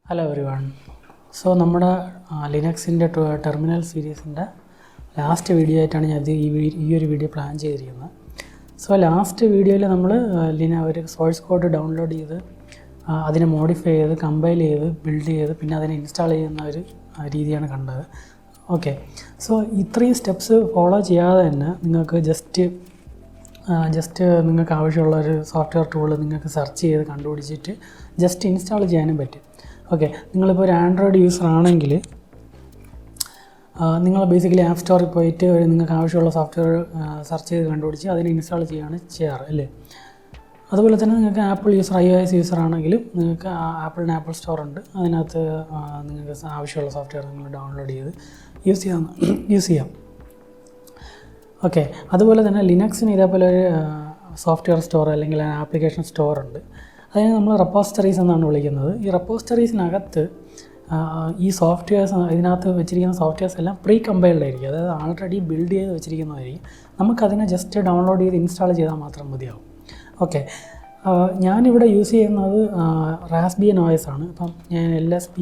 Hello every one. So നമ്മുടെ ലിനക്സിൻ്റെ terminal സീരീസിൻ്റെ last video ആയിട്ടാണ് ഞാൻ ഈ ഒരു വീഡിയോ പ്ലാൻ ചെയ്തിരിക്കുന്നത്. സോ ലാസ്റ്റ് വീഡിയോയിൽ നമ്മൾ ഒരു സോഴ്സ് കോഡ് ഡൗൺലോഡ് ചെയ്ത് അതിനെ മോഡിഫൈ ചെയ്ത് കമ്പൈൽ ചെയ്ത് ബിൽഡ് ചെയ്ത് പിന്നെ അതിനെ ഇൻസ്റ്റാൾ ചെയ്യുന്ന ഒരു രീതിയാണ് കണ്ടത്. ഓക്കെ, സോ ഇത്രയും സ്റ്റെപ്സ് ഫോളോ ചെയ്യാതെ തന്നെ നിങ്ങൾക്ക് ജസ്റ്റ് നിങ്ങൾക്ക് ആവശ്യമുള്ള ഒരു സോഫ്റ്റ്വെയർ ടൂൾ നിങ്ങൾക്ക് സെർച്ച് ചെയ്ത് കണ്ടുപിടിച്ചിട്ട് ജസ്റ്റ് ഇൻസ്റ്റാൾ ചെയ്യാനും പറ്റും. ഓക്കെ, നിങ്ങളിപ്പോൾ ഒരു ആൻഡ്രോയിഡ് യൂസർ ആണെങ്കിൽ നിങ്ങൾ ബേസിക്കലി ആപ്പ് സ്റ്റോറിൽ പോയിട്ട് നിങ്ങൾക്ക് ആവശ്യമുള്ള സോഫ്റ്റ്വെയർ സെർച്ച് ചെയ്ത് കണ്ടുപിടിച്ച് അതിനെ ഇൻസ്റ്റാൾ ചെയ്യാറ് അല്ലേ. അതുപോലെ തന്നെ നിങ്ങൾക്ക് ആപ്പിൾ യൂസർ iOS യൂസർ ആണെങ്കിലും നിങ്ങൾക്ക് ആപ്പിളിന് ആപ്പിൾ സ്റ്റോർ ഉണ്ട്, അതിനകത്ത് നിങ്ങൾക്ക് ആവശ്യമുള്ള സോഫ്റ്റ്വെയർ നിങ്ങൾ ഡൗൺലോഡ് ചെയ്ത് യൂസ് ചെയ്യാം. ഓക്കെ, അതുപോലെ തന്നെ ലിനക്സിന് ഇതേപോലെ ഒരു സോഫ്റ്റ്വെയർ സ്റ്റോർ അല്ലെങ്കിൽ ആപ്ലിക്കേഷൻ സ്റ്റോർ ഉണ്ട്. അതിനെ നമ്മൾ റെപ്പോസിറ്ററീസ് എന്നാണ് വിളിക്കുന്നത്. ഈ റെപ്പോസിറ്ററീസിനകത്ത് ഈ സോഫ്റ്റ്വെയർസ് ഇതിനകത്ത് വെച്ചിരിക്കുന്ന സോഫ്റ്റ്വെയർസ് എല്ലാം പ്രീ കമ്പൈൽഡ് ആയിരിക്കും, അതായത് ആൾറെഡി ബിൽഡ് ചെയ്ത് വെച്ചിരിക്കുന്നതായിരിക്കും. നമുക്കതിനെ ജസ്റ്റ് ഡൗൺലോഡ് ചെയ്ത് ഇൻസ്റ്റാൾ ചെയ്താൽ മാത്രം മതിയാവും. ഓക്കെ, ഞാനിവിടെ യൂസ് ചെയ്യുന്നത് റാസ്ബിയൻ OS ആണ്. അപ്പം ഞാൻ LSB_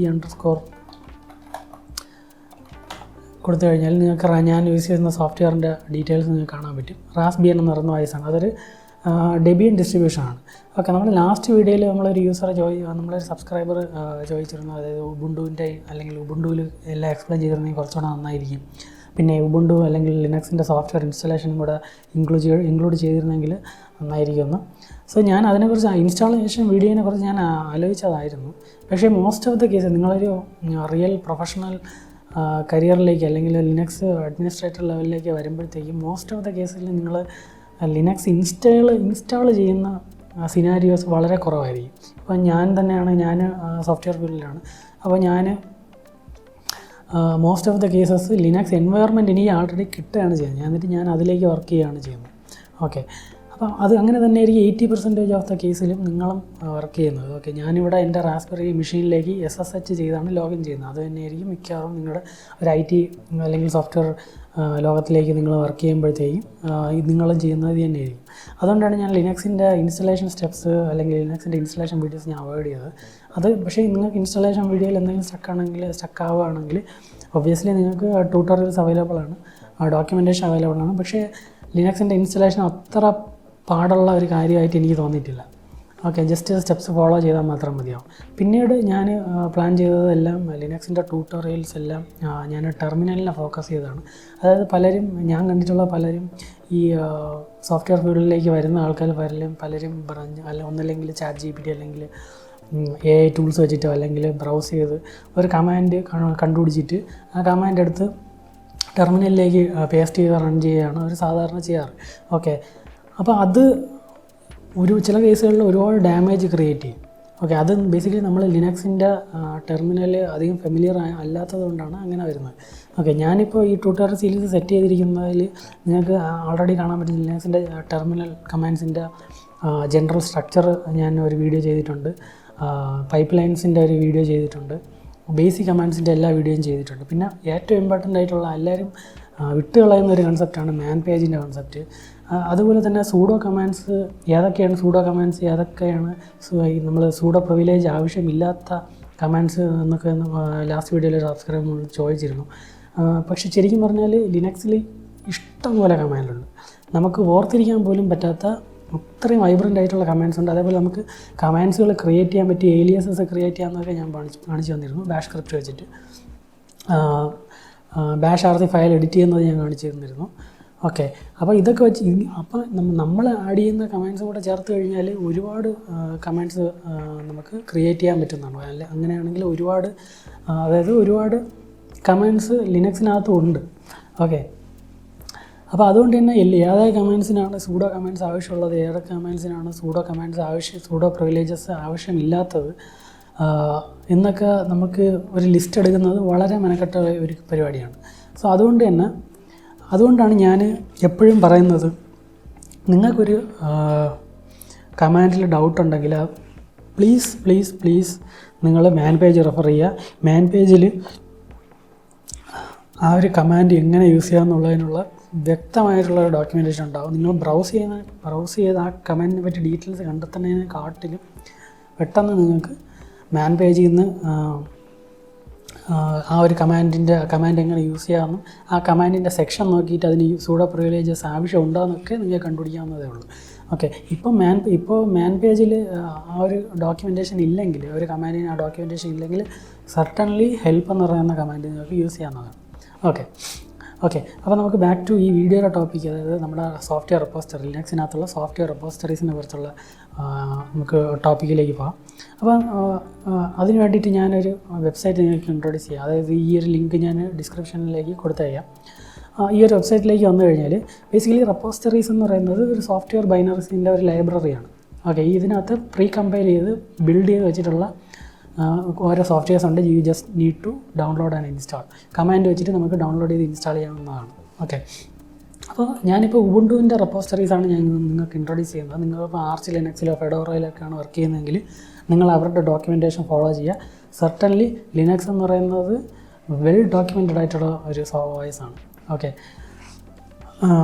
കൊടുത്തു കഴിഞ്ഞാൽ നിങ്ങൾക്ക് ഞാൻ യൂസ് ചെയ്യുന്ന സോഫ്റ്റ്വെയറിൻ്റെ ഡീറ്റെയിൽസ് നിങ്ങൾക്ക് കാണാൻ പറ്റും. റാസ്ബിയൻ എന്ന് പറയുന്ന OS ആണ്, അതൊരു ഡെബിയൻ ഡിസ്ട്രിബ്യൂഷനാണ്. ഓക്കെ, നമ്മൾ ലാസ്റ്റ് വീഡിയോയിൽ നമ്മളൊരു നമ്മളൊരു സബ്സ്ക്രൈബർ ചോദിച്ചിരുന്നു, അതായത് ഉബുണ്ടുവിൻ്റെ അല്ലെങ്കിൽ ഉബുണ്ടുവിൽ എല്ലാം എക്സ്പ്ലെയിൻ ചെയ്തിരുന്നെങ്കിൽ കുറച്ചുകൂടെ നന്നായിരിക്കും, പിന്നെ ഉബുണ്ടു അല്ലെങ്കിൽ ലിനക്സിൻ്റെ സോഫ്റ്റ്വെയർ ഇൻസ്റ്റാളേഷനും കൂടെ ഇൻക്ലൂഡ് ചെയ്തിരുന്നെങ്കിൽ നന്നായിരിക്കുമെന്ന്. സോ ഞാൻ അതിനെക്കുറിച്ച് ഇൻസ്റ്റാളേഷൻ വീഡിയോനെ കുറിച്ച് ഞാൻ ആലോചിച്ചതായിരുന്നു. പക്ഷേ മോസ്റ്റ് ഓഫ് ദ കേസ് നിങ്ങളൊരു റിയൽ പ്രൊഫഷണൽ കരിയറിലേക്ക് അല്ലെങ്കിൽ ലിനക്സ് അഡ്മിനിസ്ട്രേറ്റർ ലെവലിലേക്ക് വരുമ്പോഴത്തേക്കും മോസ്റ്റ് ഓഫ് ദ കേസിൽ നിങ്ങൾ ലിനക്സ് ഇൻസ്റ്റാൾ ചെയ്യുന്ന സിനാരിയോസ് വളരെ കുറവായിരിക്കും. ഇപ്പം ഞാൻ സോഫ്റ്റ്വെയർ ഫീൽഡിലാണ്. അപ്പോൾ ഞാൻ most of the cases Linux environment എനിക്ക് ആൾറെഡി കിട്ടുകയാണ് ചെയ്യുന്നത്, എന്നിട്ട് ഞാൻ അതിലേക്ക് വർക്ക് ചെയ്യുകയാണ് ചെയ്യുന്നത്. ഓക്കെ, അപ്പം അത് അങ്ങനെ തന്നെ ആയിരിക്കും 80% ഓഫ് ദ കേസിലും നിങ്ങളും വർക്ക് ചെയ്യുന്നത്. ഓക്കെ, ഞാനിവിടെ എൻ്റെ റാസ്ബെറി മെഷീനിലേക്ക് SSH ചെയ്താണ് ലോഗിൻ ചെയ്യുന്നത്. അത് തന്നെയായിരിക്കും മിക്കവാറും നിങ്ങളുടെ ഒരു IT അല്ലെങ്കിൽ സോഫ്റ്റ്വെയർ ലോകത്തിലേക്ക് നിങ്ങൾ വർക്ക് ചെയ്യുമ്പോഴത്തേക്കും നിങ്ങളും ചെയ്യുന്നത് തന്നെയായിരിക്കും. അതുകൊണ്ടാണ് ഞാൻ ലിനക്സിൻ്റെ ഇൻസ്റ്റലേഷൻ സ്റ്റെപ്സ് അല്ലെങ്കിൽ ലിനക്സിൻ്റെ ഇൻസ്റ്റലേഷൻ വീഡിയോസ് ഞാൻ അവോയ്ഡ് ചെയ്തത്. അത് പക്ഷേ നിങ്ങൾക്ക് ഇൻസ്റ്റലേഷൻ വീഡിയോയിൽ എന്തെങ്കിലും സ്റ്റക്ക് ആവുകയാണെങ്കിൽ ഒബ്വിയസ്ലി നിങ്ങൾക്ക് ട്യൂട്ടോറിയൽസ് അവൈലബിൾ ആണ്, ഡോക്യുമെൻറ്റേഷൻ അവൈലബിൾ ആണ്. പക്ഷേ ലിനക്സിൻ്റെ ഇൻസ്റ്റലേഷൻ അത്ര പാടുള്ള ഒരു കാര്യമായിട്ട് എനിക്ക് തോന്നിയിട്ടില്ല. ഓക്കെ, ജസ്റ്റ് സ്റ്റെപ്സ് ഫോളോ ചെയ്താൽ മാത്രം മതിയാവും. പിന്നീട് ഞാൻ പ്ലാൻ ചെയ്തതെല്ലാം ലിനക്സിൻ്റെ ട്യൂട്ടോറിയൽസ് എല്ലാം ഞാൻ ടെർമിനലിനെ ഫോക്കസ് ചെയ്തതാണ്. അതായത് ഞാൻ കണ്ടിട്ടുള്ള പലരും ഈ സോഫ്റ്റ്വെയർ ഫീൽഡിലേക്ക് വരുന്ന ആൾക്കാർ പലരും ഒന്നല്ലെങ്കിൽ ChatGPT അല്ലെങ്കിൽ AI ടൂൾസ് വെച്ചിട്ടോ അല്ലെങ്കിൽ ബ്രൗസ് ചെയ്ത് ഒരു കമാൻഡ് കണ്ടുപിടിച്ചിട്ട് ആ കമാൻഡ് എടുത്ത് ടെർമിനലിലേക്ക് പേസ്റ്റ് ചെയ്ത് റൺ ചെയ്യുകയാണ് അവർ സാധാരണ ചെയ്യാറ്. ഓക്കെ, അപ്പോൾ അത് ചില കേസുകളിൽ ഒരുപാട് ഡാമേജ് ക്രിയേറ്റ് ചെയ്യും. ഓക്കെ, അത് ബേസിക്കലി നമ്മൾ ലിനക്സിൻ്റെ ടെർമിനൽ അധികം ഫെമിലിയർ അല്ലാത്തത് കൊണ്ടാണ് അങ്ങനെ വരുന്നത്. ഓക്കെ, ഞാനിപ്പോൾ ഈ ട്യൂട്ടോറിയൽ സീരീസ് സെറ്റ് ചെയ്തിരിക്കുന്നതിൽ നിങ്ങൾക്ക് ആൾറെഡി കാണാൻ പറ്റും. ലിനക്സിൻ്റെ ടെർമിനൽ കമാൻഡ്സിൻ്റെ ജനറൽ സ്ട്രക്ചർ ഞാൻ ഒരു വീഡിയോ ചെയ്തിട്ടുണ്ട്, പൈപ്പ് ലൈൻസിൻ്റെ ഒരു വീഡിയോ ചെയ്തിട്ടുണ്ട്, ബേസിക് കമാൻഡ്സിൻ്റെ എല്ലാ വീഡിയോയും ചെയ്തിട്ടുണ്ട്. പിന്നെ ഏറ്റവും ഇമ്പോർട്ടൻ്റ് ആയിട്ടുള്ള എല്ലാവരും വിട്ടുകളയുന്ന ഒരു കൺസെപ്റ്റാണ് മാൻ പേജിൻ്റെ കൺസെപ്റ്റ്. അതുപോലെ തന്നെ സൂഡോ കമാൻഡ്സ് ഏതൊക്കെയാണ് നമ്മൾ സൂഡോ പ്രിവിലേജ് ആവശ്യമില്ലാത്ത കമാൻഡ്സ് എന്നൊക്കെ ലാസ്റ്റ് വീഡിയോയിൽ സബ്സ്ക്രൈബ് ചോദിച്ചിരുന്നു. പക്ഷെ ശരിക്കും പറഞ്ഞാൽ ലിനക്സിൽ ഇഷ്ടംപോലെ കമാൻഡുണ്ട്, നമുക്ക് ഓർത്തിരിക്കാൻ പോലും പറ്റാത്ത അത്രയും വൈബ്രൻ്റ് ആയിട്ടുള്ള കമാൻഡ്സ് ഉണ്ട്. അതേപോലെ നമുക്ക് കമാൻഡ്സുകൾ ക്രിയേറ്റ് ചെയ്യാൻ പറ്റിയ ഏലിയസസ് ക്രിയേറ്റ് ചെയ്യാമെന്നൊക്കെ ഞാൻ കാണിച്ചു തന്നിരുന്നു ബാഷ് സ്ക്രിപ്റ്റ് വെച്ചിട്ട്. bash_rc ഫയൽ എഡിറ്റ് ചെയ്യുന്നത് ഞാൻ കാണിച്ചു തന്നിരുന്നു. ഓക്കെ, അപ്പോൾ ഇതൊക്കെ വെച്ച് നമ്മൾ ആഡ് ചെയ്യുന്ന കമാൻഡ്സും കൂടെ ചേർത്ത് കഴിഞ്ഞാൽ ഒരുപാട് കമാൻഡ്സ് നമുക്ക് ക്രിയേറ്റ് ചെയ്യാൻ പറ്റുന്നതാണ്. അങ്ങനെയാണെങ്കിൽ ഒരുപാട് കമാൻഡ്സ് ലിനക്സിനകത്തും ഉണ്ട്. ഓക്കെ, അപ്പോൾ അതുകൊണ്ട് തന്നെ ഏതൊക്കെ കമാൻഡ്സിനാണ് സൂഡോ കമാൻഡ്സ് ആവശ്യമുള്ളത്, ഏതൊക്കെ കമാൻഡ്സിനാണ് സൂഡോ പ്രിവിലേജസ് ആവശ്യമില്ലാത്തത് എന്നൊക്കെ നമുക്ക് ഒരു ലിസ്റ്റ് എടുക്കുന്നത് വളരെ മെനക്കെട്ട ഒരു പരിപാടിയാണ്. സോ അതുകൊണ്ടാണ് ഞാൻ എപ്പോഴും പറയുന്നത്, നിങ്ങൾക്കൊരു കമാൻഡിൽ ഡൗട്ട് ഉണ്ടെങ്കിൽ പ്ലീസ് നിങ്ങൾ മാൻ പേജ് റെഫർ ചെയ്യുക. മാൻ പേജിൽ ആ ഒരു കമാൻഡ് എങ്ങനെ യൂസ് ചെയ്യാമെന്നുള്ളതിനുള്ള വ്യക്തമായിട്ടുള്ള ഒരു ഡോക്യുമെൻറ്റേഷൻ ഉണ്ടാകും. നിങ്ങൾ ബ്രൗസ് ചെയ്ത് ആ കമാൻഡിനെ പറ്റി ഡീറ്റെയിൽസ് കണ്ടെത്തുന്നതിനെക്കാട്ടിലും പെട്ടെന്ന് നിങ്ങൾക്ക് മാൻ പേജിൽ നിന്ന് ആ ഒരു കമാൻഡ് എങ്ങനെ യൂസ് ചെയ്യാമെന്നും ആ കമാൻഡിൻ്റെ സെക്ഷൻ നോക്കിയിട്ട് അതിന് സൂഡോ പ്രിവിലേജസ് ആവശ്യമുണ്ടോ എന്നൊക്കെ നിങ്ങൾക്ക് കണ്ടുപിടിക്കാവുന്നതേ ഉള്ളൂ. ഓക്കെ, ഇപ്പോൾ മാൻ പേജിൽ ആ ഒരു ഡോക്യുമെൻറ്റേഷൻ ഇല്ലെങ്കിൽ, ഒരു കമാൻഡിന് ആ ഡോക്യുമെൻറ്റേഷൻ ഇല്ലെങ്കിൽ സർട്ടൺലി ഹെൽപ്പ് എന്ന് പറയുന്ന കമാൻഡ് നിങ്ങൾക്ക് യൂസ് ചെയ്യാവുന്നതാണ്. ഓക്കെ, അപ്പോൾ നമുക്ക് ബാക്ക് ടു ഈ വീഡിയോയുടെ ടോപ്പിക്ക്, അതായത് നമ്മുടെ സോഫ്റ്റ്വെയർ റെപ്പോസിറ്ററി, ലിനക്സിനകത്തുള്ള സോഫ്റ്റ്വെയർ റെപ്പോസിറ്ററീസിനെ കുറിച്ചുള്ള നമുക്ക് ടോപ്പിക്കിലേക്ക് പോകാം. അപ്പം അതിന് വേണ്ടിയിട്ട് ഞാനൊരു വെബ്സൈറ്റ് നിങ്ങൾക്ക് ഇൻട്രൊഡ്യൂസ് ചെയ്യാം. അതായത് ഈ ഒരു ലിങ്ക് ഞാൻ ഡിസ്ക്രിപ്ഷനിലേക്ക് കൊടുത്തയക്കാം. ഈ ഒരു വെബ്സൈറ്റിലേക്ക് വന്നു കഴിഞ്ഞാൽ ബേസിക്കലി റെപ്പോസിറ്ററീസ് എന്ന് പറയുന്നത് ഒരു സോഫ്റ്റ്വെയർ ബൈനറീസിൻ്റെ ഒരു ലൈബ്രറിയാണ്. ഓക്കെ, ഇതിനകത്ത് പ്രീ കമ്പൈൽ ചെയ്ത് ബിൽഡ് ചെയ്ത് വെച്ചിട്ടുള്ള ഓരോ സോഫ്റ്റ്വെയർസ് ഉണ്ട്. You just need to download and install. Command വെച്ചിട്ട് നമുക്ക് ഡൗൺലോഡ് ചെയ്ത് ഇൻസ്റ്റാൾ ചെയ്യാവുന്നതാണ്. ഓക്കെ, അപ്പോൾ ഞാനിപ്പോൾ ഉബുണ്ടുവിൻ്റെ റെപ്പോസിറ്ററീസാണ് ഞാൻ നിങ്ങൾക്ക് ഇൻട്രൊഡ്യൂസ് ചെയ്യുന്നത്. നിങ്ങളിപ്പോൾ ആർച്ച് ലിനക്സിലോ ഫെഡോറയിലൊക്കെയാണ് വർക്ക് ചെയ്യുന്നതെങ്കിൽ നിങ്ങൾ അവരുടെ ഡോക്യുമെൻറ്റേഷൻ ഫോളോ ചെയ്യുക. സർട്ടൻലി ലിനക്സ് എന്ന് പറയുന്നത് വെൽ ഡോക്യുമെൻറ്റഡ് ആയിട്ടുള്ള ഒരു OS ആണ്. ഓക്കെ,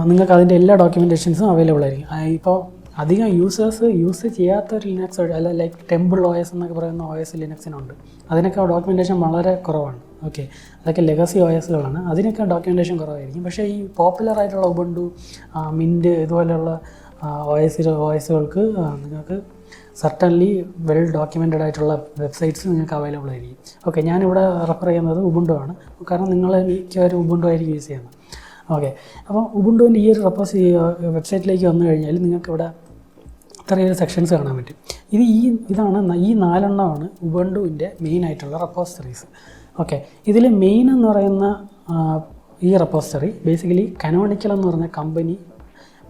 നിങ്ങൾക്ക് അതിൻ്റെ എല്ലാ ഡോക്യുമെൻറ്റേഷൻസും അവൈലബിൾ ആയിരിക്കും. ഇപ്പോൾ അധികം യൂസ് ചെയ്യാത്തൊരു ലിനക്സ് അല്ല, ലൈക്ക് ടെമ്പിൾ OS എന്നൊക്കെ പറയുന്ന OS ലിനക്സിനുണ്ട്. അതിനൊക്കെ ഡോക്യുമെൻറ്റേഷൻ വളരെ കുറവാണ്. ഓക്കെ, അതൊക്കെ ലെഗസി OSകളാണ്. അതിനൊക്കെ ഡോക്യുമെൻറ്റേഷൻ കുറവായിരിക്കും. പക്ഷേ ഈ പോപ്പുലറായിട്ടുള്ള ഉബുണ്ടു, മിൻറ്റ് ഇതുപോലെയുള്ള OSകൾക്ക് നിങ്ങൾക്ക് സർട്ടൻലി വെൽ ഡോക്യുമെൻറ്റഡ് ആയിട്ടുള്ള വെബ്സൈറ്റ്സ് നിങ്ങൾക്ക് അവൈലബിൾ ആയിരിക്കും. ഓക്കെ, ഞാനിവിടെ റെഫർ ചെയ്യുന്നത് ഉബുണ്ടു ആണ്, കാരണം നിങ്ങൾ മിക്കവരും ഉബുണ്ടു ആയിരിക്കും യൂസ് ചെയ്യുന്നത്. ഓക്കെ, അപ്പോൾ ഉബുണ്ടുവിൻ്റെ ഈ ഒരു വെബ്സൈറ്റിലേക്ക് വന്നു കഴിഞ്ഞാൽ നിങ്ങൾക്ക് ഇവിടെ ഇത്രയൊരു സെക്ഷൻസ് കാണാൻ പറ്റും. ഇതാണ് ഈ 4 എണ്ണമാണ് ഉബുണ്ടുവിൻ്റെ മെയിൻ ആയിട്ടുള്ള റെപ്പോസിറ്ററീസ്. ഓക്കെ, ഇതിൽ മെയിൻ എന്ന് പറയുന്ന ഈ റെപ്പോസിറ്ററി ബേസിക്കലി കനോണിക്കൽ എന്ന് പറയുന്ന കമ്പനി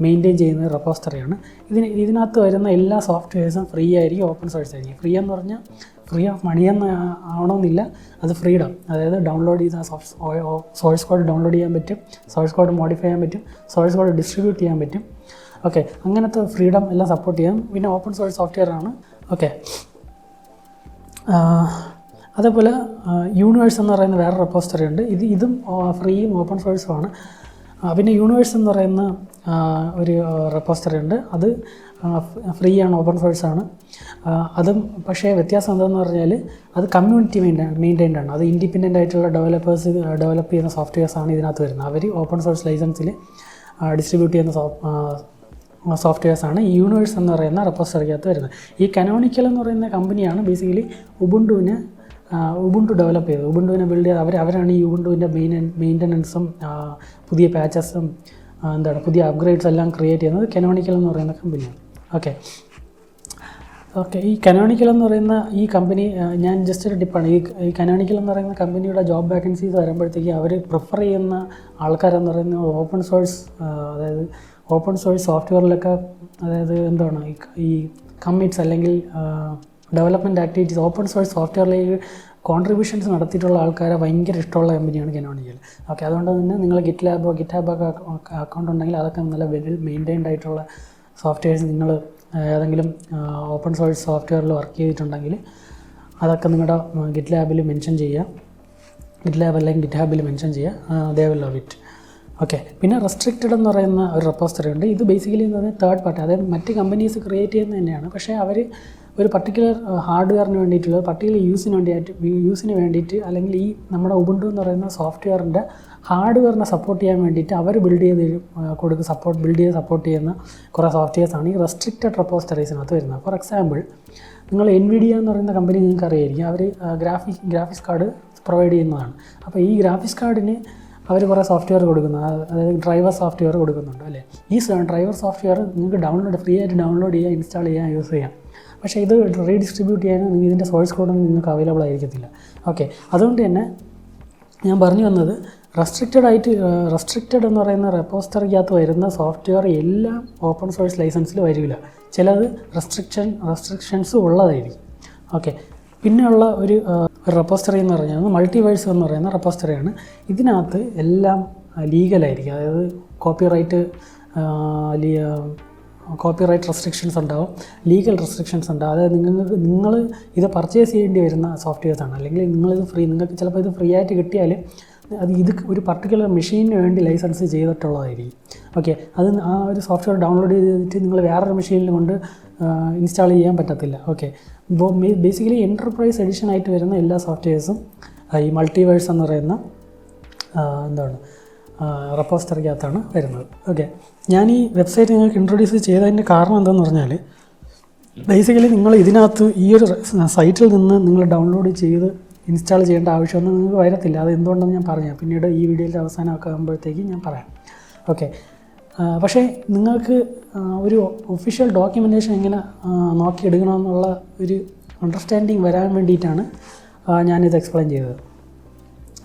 മെയിൻറ്റെയിൻ ചെയ്യുന്ന റെപ്പോസിറ്ററിയാണ്. ഇതിനകത്ത് വരുന്ന എല്ലാ സോഫ്റ്റ്വെയർസും ഫ്രീ ആയിരിക്കും, ഓപ്പൺ സോഴ്സ് ആയിരിക്കും. ഫ്രീ എന്ന് പറഞ്ഞാൽ ഫ്രീ ഓഫ് മണി എന്ന് ആവണമെന്നില്ല, അത് ഫ്രീഡം. അതായത് ഡൗൺലോഡ് ചെയ്ത സോഴ്സ് കോഡ് ഡൗൺലോഡ് ചെയ്യാൻ പറ്റും, സോഴ്സ് കോഡ് മോഡിഫൈ ചെയ്യാൻ പറ്റും, സോഴ്സ് കോഡ് ഡിസ്ട്രിബ്യൂട്ട് ചെയ്യാൻ പറ്റും. ഓക്കെ, അങ്ങനത്തെ ഫ്രീഡം എല്ലാം സപ്പോർട്ട് ചെയ്യാം. പിന്നെ ഓപ്പൺ സോഴ്സ് സോഫ്റ്റ്വെയർ ആണ്. ഓക്കെ, അതേപോലെ യൂണിവേഴ്സ് എന്ന് പറയുന്ന വേറെ റെപ്പോസിറ്ററി ഉണ്ട്. ഇതും ഫ്രീയും ഓപ്പൺ സോഴ്സുമാണ്. പിന്നെ യൂണിവേഴ്സ് എന്ന് പറയുന്ന ഒരു റെപ്പോസിറ്ററി ഉണ്ട്. അത് ഫ്രീ ആണ്, ഓപ്പൺ സോഴ്സാണ്. അതും പക്ഷേ വ്യത്യാസം എന്താണെന്ന് പറഞ്ഞാൽ അത് കമ്മ്യൂണിറ്റി മെയിൻറ്റൈൻഡ് ആണ്. അത് ഇൻഡിപെൻഡൻ്റ് ആയിട്ടുള്ള ഡെവലപ്പേഴ്സ് ഡെവലപ്പ് ചെയ്യുന്ന സോഫ്റ്റ്വെയർസാണ് ഇതിനകത്ത് വരുന്നത്. അവർ ഓപ്പൺ സോഴ്സ് ലൈസൻസിൽ ഡിസ്ട്രിബ്യൂട്ട് ചെയ്യുന്ന സോഫ്റ്റ്വെയർസാണ് ഈ യൂണിവേഴ്സ് എന്ന് പറയുന്ന റെപ്പോസിറ്ററിക്കകത്ത് വരുന്നത്. ഈ കനോണിക്കൽ എന്ന് പറയുന്ന കമ്പനിയാണ് ബേസിക്കലി ഉബുണ്ടു ഡെവലപ്പ് ചെയ്തത്, ഉബുണ്ടുവിനെ ബിൽഡ് ചെയ്ത് അവരാണ് ഈ ഉബുണ്ടുവിൻ്റെ മെയിൻ്റനൻസും പുതിയ പാച്ചസും പുതിയ അപ്ഗ്രേഡ്സ് എല്ലാം ക്രിയേറ്റ് ചെയ്യുന്നത് കനോണിക്കൽ എന്ന് പറയുന്ന കമ്പനിയാണ്. ഓക്കെ, ഈ കനോണിക്കൽ എന്ന് പറയുന്ന ഈ കമ്പനി, ഞാൻ ജസ്റ്റ് ഒരു ടിപ്പാണ്, ഈ കനോണിക്കൽ എന്ന് പറയുന്ന കമ്പനിയുടെ ജോബ് വേക്കൻസീസ് വരുമ്പോഴത്തേക്ക് അവർ പ്രിഫർ ചെയ്യുന്ന ആൾക്കാരെന്ന് പറയുന്നത് ഓപ്പൺ സോഴ്സ്, അതായത് ഓപ്പൺ സോഴ്സ് സോഫ്റ്റ്വെയറിലൊക്കെ, അതായത് എന്താണ് ഈ കമ്മിറ്റ്സ് അല്ലെങ്കിൽ ഡെവലപ്മെൻറ്റ് ആക്ടിവിറ്റീസ് ഓപ്പൺ സോഴ്സ് സോഫ്റ്റ്വെയറിലേക്ക് കോൺട്രിബ്യൂഷൻസ് നടത്തിയിട്ടുള്ള ആൾക്കാരെ ഭയങ്കര ഇഷ്ടമുള്ള കമ്പനിയാണ് കനോണിക്കൽ. ഓക്കെ, അതുകൊണ്ട് തന്നെ നിങ്ങൾ ഗിറ്റാബൊക്കെ അക്കൗണ്ട് ഉണ്ടെങ്കിൽ അതൊക്കെ നല്ല വെൽ മെയിൻറ്റൈൻഡ് ആയിട്ടുള്ള സോഫ്റ്റ്വെയർസ്, നിങ്ങൾ ഏതെങ്കിലും ഓപ്പൺ സോഴ്സ് സോഫ്റ്റ്വെയറിൽ വർക്ക് ചെയ്തിട്ടുണ്ടെങ്കിൽ അതൊക്കെ നിങ്ങളുടെ ഗിറ്റ്ലാബിൽ മെൻഷൻ ചെയ്യുക, ഗിറ്റ്ലാബ് അല്ലെങ്കിൽ ഗിറ്റ്ഹാബിൽ മെൻഷൻ ചെയ്യുക, they will love it. Okay, പിന്നെ റെസ്ട്രിക്റ്റഡ് എന്ന് പറയുന്ന ഒരു റെപ്പോസിറ്ററി ഉണ്ട്. ഇത് ബേസിക്കലി എന്ന് പറഞ്ഞാൽ തേർഡ് പാർട്ടി, അതായത് മറ്റ് കമ്പനീസ് ക്രിയേറ്റ് ചെയ്യുന്നത് തന്നെയാണ്. പക്ഷേ അവർ ഒരു പർട്ടിക്കുലർ ഹാർഡ്വെയറിന് വേണ്ടിയിട്ടുള്ള പർട്ടിക്കുലർ യൂസിന് വേണ്ടിയിട്ട്, അല്ലെങ്കിൽ ഈ നമ്മുടെ ഉബുണ്ടു എന്ന് പറയുന്ന സോഫ്റ്റ്വെയറിൻ്റെ ഹാർഡ്വെയറിനെ സപ്പോർട്ട് ചെയ്യാൻ വേണ്ടിയിട്ട് അവർ ബിൽഡ് ചെയ്ത് സപ്പോർട്ട് ചെയ്യുന്ന കുറേ സോഫ്റ്റ്വെയർസാണ് ഈ റെസ്ട്രിക്റ്റഡ് റെപ്പോസിറ്ററീസിനകത്ത് വരുന്നത്. ഫോർ എക്സാമ്പിൾ, നിങ്ങൾ എൻവിഡിയ എന്ന് പറയുന്ന കമ്പനി നിങ്ങൾക്ക് അറിയായിരിക്കും, അവർ ഗ്രാഫിക്സ് കാർഡ് പ്രൊവൈഡ് ചെയ്യുന്നതാണ്. അപ്പോൾ ഈ ഗ്രാഫിക്സ് കാർഡിന് അവർ കുറേ സോഫ്റ്റ്വെയർ കൊടുക്കുന്നു, അതായത് ഡ്രൈവർ സോഫ്റ്റ്വെയർ കൊടുക്കുന്നുണ്ട് അല്ലേ. ഈ ഡ്രൈവർ സോഫ്റ്റ്വെയർ നിങ്ങൾക്ക് ഫ്രീ ആയിട്ട് ഡൗൺലോഡ് ചെയ്യുക, ഇൻസ്റ്റാൾ ചെയ്യുക, യൂസ് ചെയ്യാം. പക്ഷേ ഇത് റീഡിസ്ട്രിബ്യൂട്ട് ചെയ്യാനും ഇതിൻ്റെ സോഴ്സ് കോഡൊന്നും നിങ്ങൾക്ക് അവൈലബിൾ ആയിരിക്കത്തില്ല. ഓക്കെ, അതുകൊണ്ട് തന്നെ ഞാൻ പറഞ്ഞു വന്നത് റെസ്ട്രിക്റ്റഡ് എന്ന് പറയുന്ന റെപ്പോസിറ്ററിക്കകത്ത് വരുന്ന സോഫ്റ്റ്വെയർ എല്ലാം ഓപ്പൺ സോഴ്സ് ലൈസൻസിൽ വരില്ല, ചിലത് റെസ്ട്രിക്ഷൻസ് ഉള്ളതായിരിക്കും. ഓക്കെ, പിന്നെയുള്ള ഒരു റെപ്പോസിറ്ററി എന്ന് പറഞ്ഞാൽ മൾട്ടിവേഴ്സ് എന്ന് പറയുന്ന റെപ്പോസിറ്ററിയാണ്. ഇതിനകത്ത് എല്ലാം ലീഗലായിരിക്കും, അതായത് കോപ്പിറൈറ്റ് റെസ്ട്രിക്ഷൻസ് ഉണ്ടാവും, ലീഗൽ റെസ്ട്രിക്ഷൻസ് ഉണ്ടാവും. അതായത് നിങ്ങൾ ഇത് പർച്ചേസ് ചെയ്യേണ്ടി വരുന്ന സോഫ്റ്റ്വെയർസാണ്, അല്ലെങ്കിൽ നിങ്ങൾക്ക് ചിലപ്പോൾ ഇത് ഫ്രീ ആയിട്ട് കിട്ടിയാൽ ഇത് ഒരു പർട്ടിക്കുലർ മെഷീനിന് വേണ്ടി ലൈസൻസ് ചെയ്തിട്ടുള്ളതായിരിക്കും. ഓക്കെ, അത് ആ ഒരു സോഫ്റ്റ്വെയർ ഡൗൺലോഡ് ചെയ്തിട്ട് നിങ്ങൾ വേറൊരു മെഷീനിൽ കൊണ്ട് ഇൻസ്റ്റാൾ ചെയ്യാൻ പറ്റത്തില്ല. ഓക്കെ, ഇപ്പോൾ ബേസിക്കലി എൻ്റർപ്രൈസ് എഡിഷൻ ആയിട്ട് വരുന്ന എല്ലാ സോഫ്റ്റ്വെയർസും ഈ മൾട്ടിവേഴ്സ് എന്ന് പറയുന്ന റെപ്പോസിറ്ററിക്കകത്താണ് വരുന്നത്. ഓക്കെ, ഞാൻ ഈ വെബ്സൈറ്റ് നിങ്ങൾക്ക് ഇൻട്രൊഡ്യൂസ് ചെയ്തതിൻ്റെ കാരണം എന്താണെന്ന് പറഞ്ഞാൽ, ബേസിക്കലി നിങ്ങൾ ഇതിനകത്ത് ഈ ഒരു സൈറ്റിൽ നിന്ന് നിങ്ങൾ ഡൗൺലോഡ് ചെയ്ത് ഇൻസ്റ്റാൾ ചെയ്യേണ്ട ആവശ്യമൊന്നും നിങ്ങൾക്ക് വരത്തില്ല. അത് എന്തുകൊണ്ടെന്ന് ഞാൻ പറയാം, പിന്നീട് ഈ വീഡിയോയുടെ അവസാനമൊക്കെ ആകുമ്പോഴത്തേക്ക് ഞാൻ പറയാം. ഓക്കെ, പക്ഷേ നിങ്ങൾക്ക് ഒരു ഒഫീഷ്യൽ ഡോക്യുമെൻറ്റേഷൻ എങ്ങനെ നോക്കിയെടുക്കണമെന്നുള്ള ഒരു അണ്ടർസ്റ്റാൻഡിങ് വരാൻ വേണ്ടിയിട്ടാണ് ഞാനിത് എക്സ്പ്ലെയിൻ ചെയ്തത്.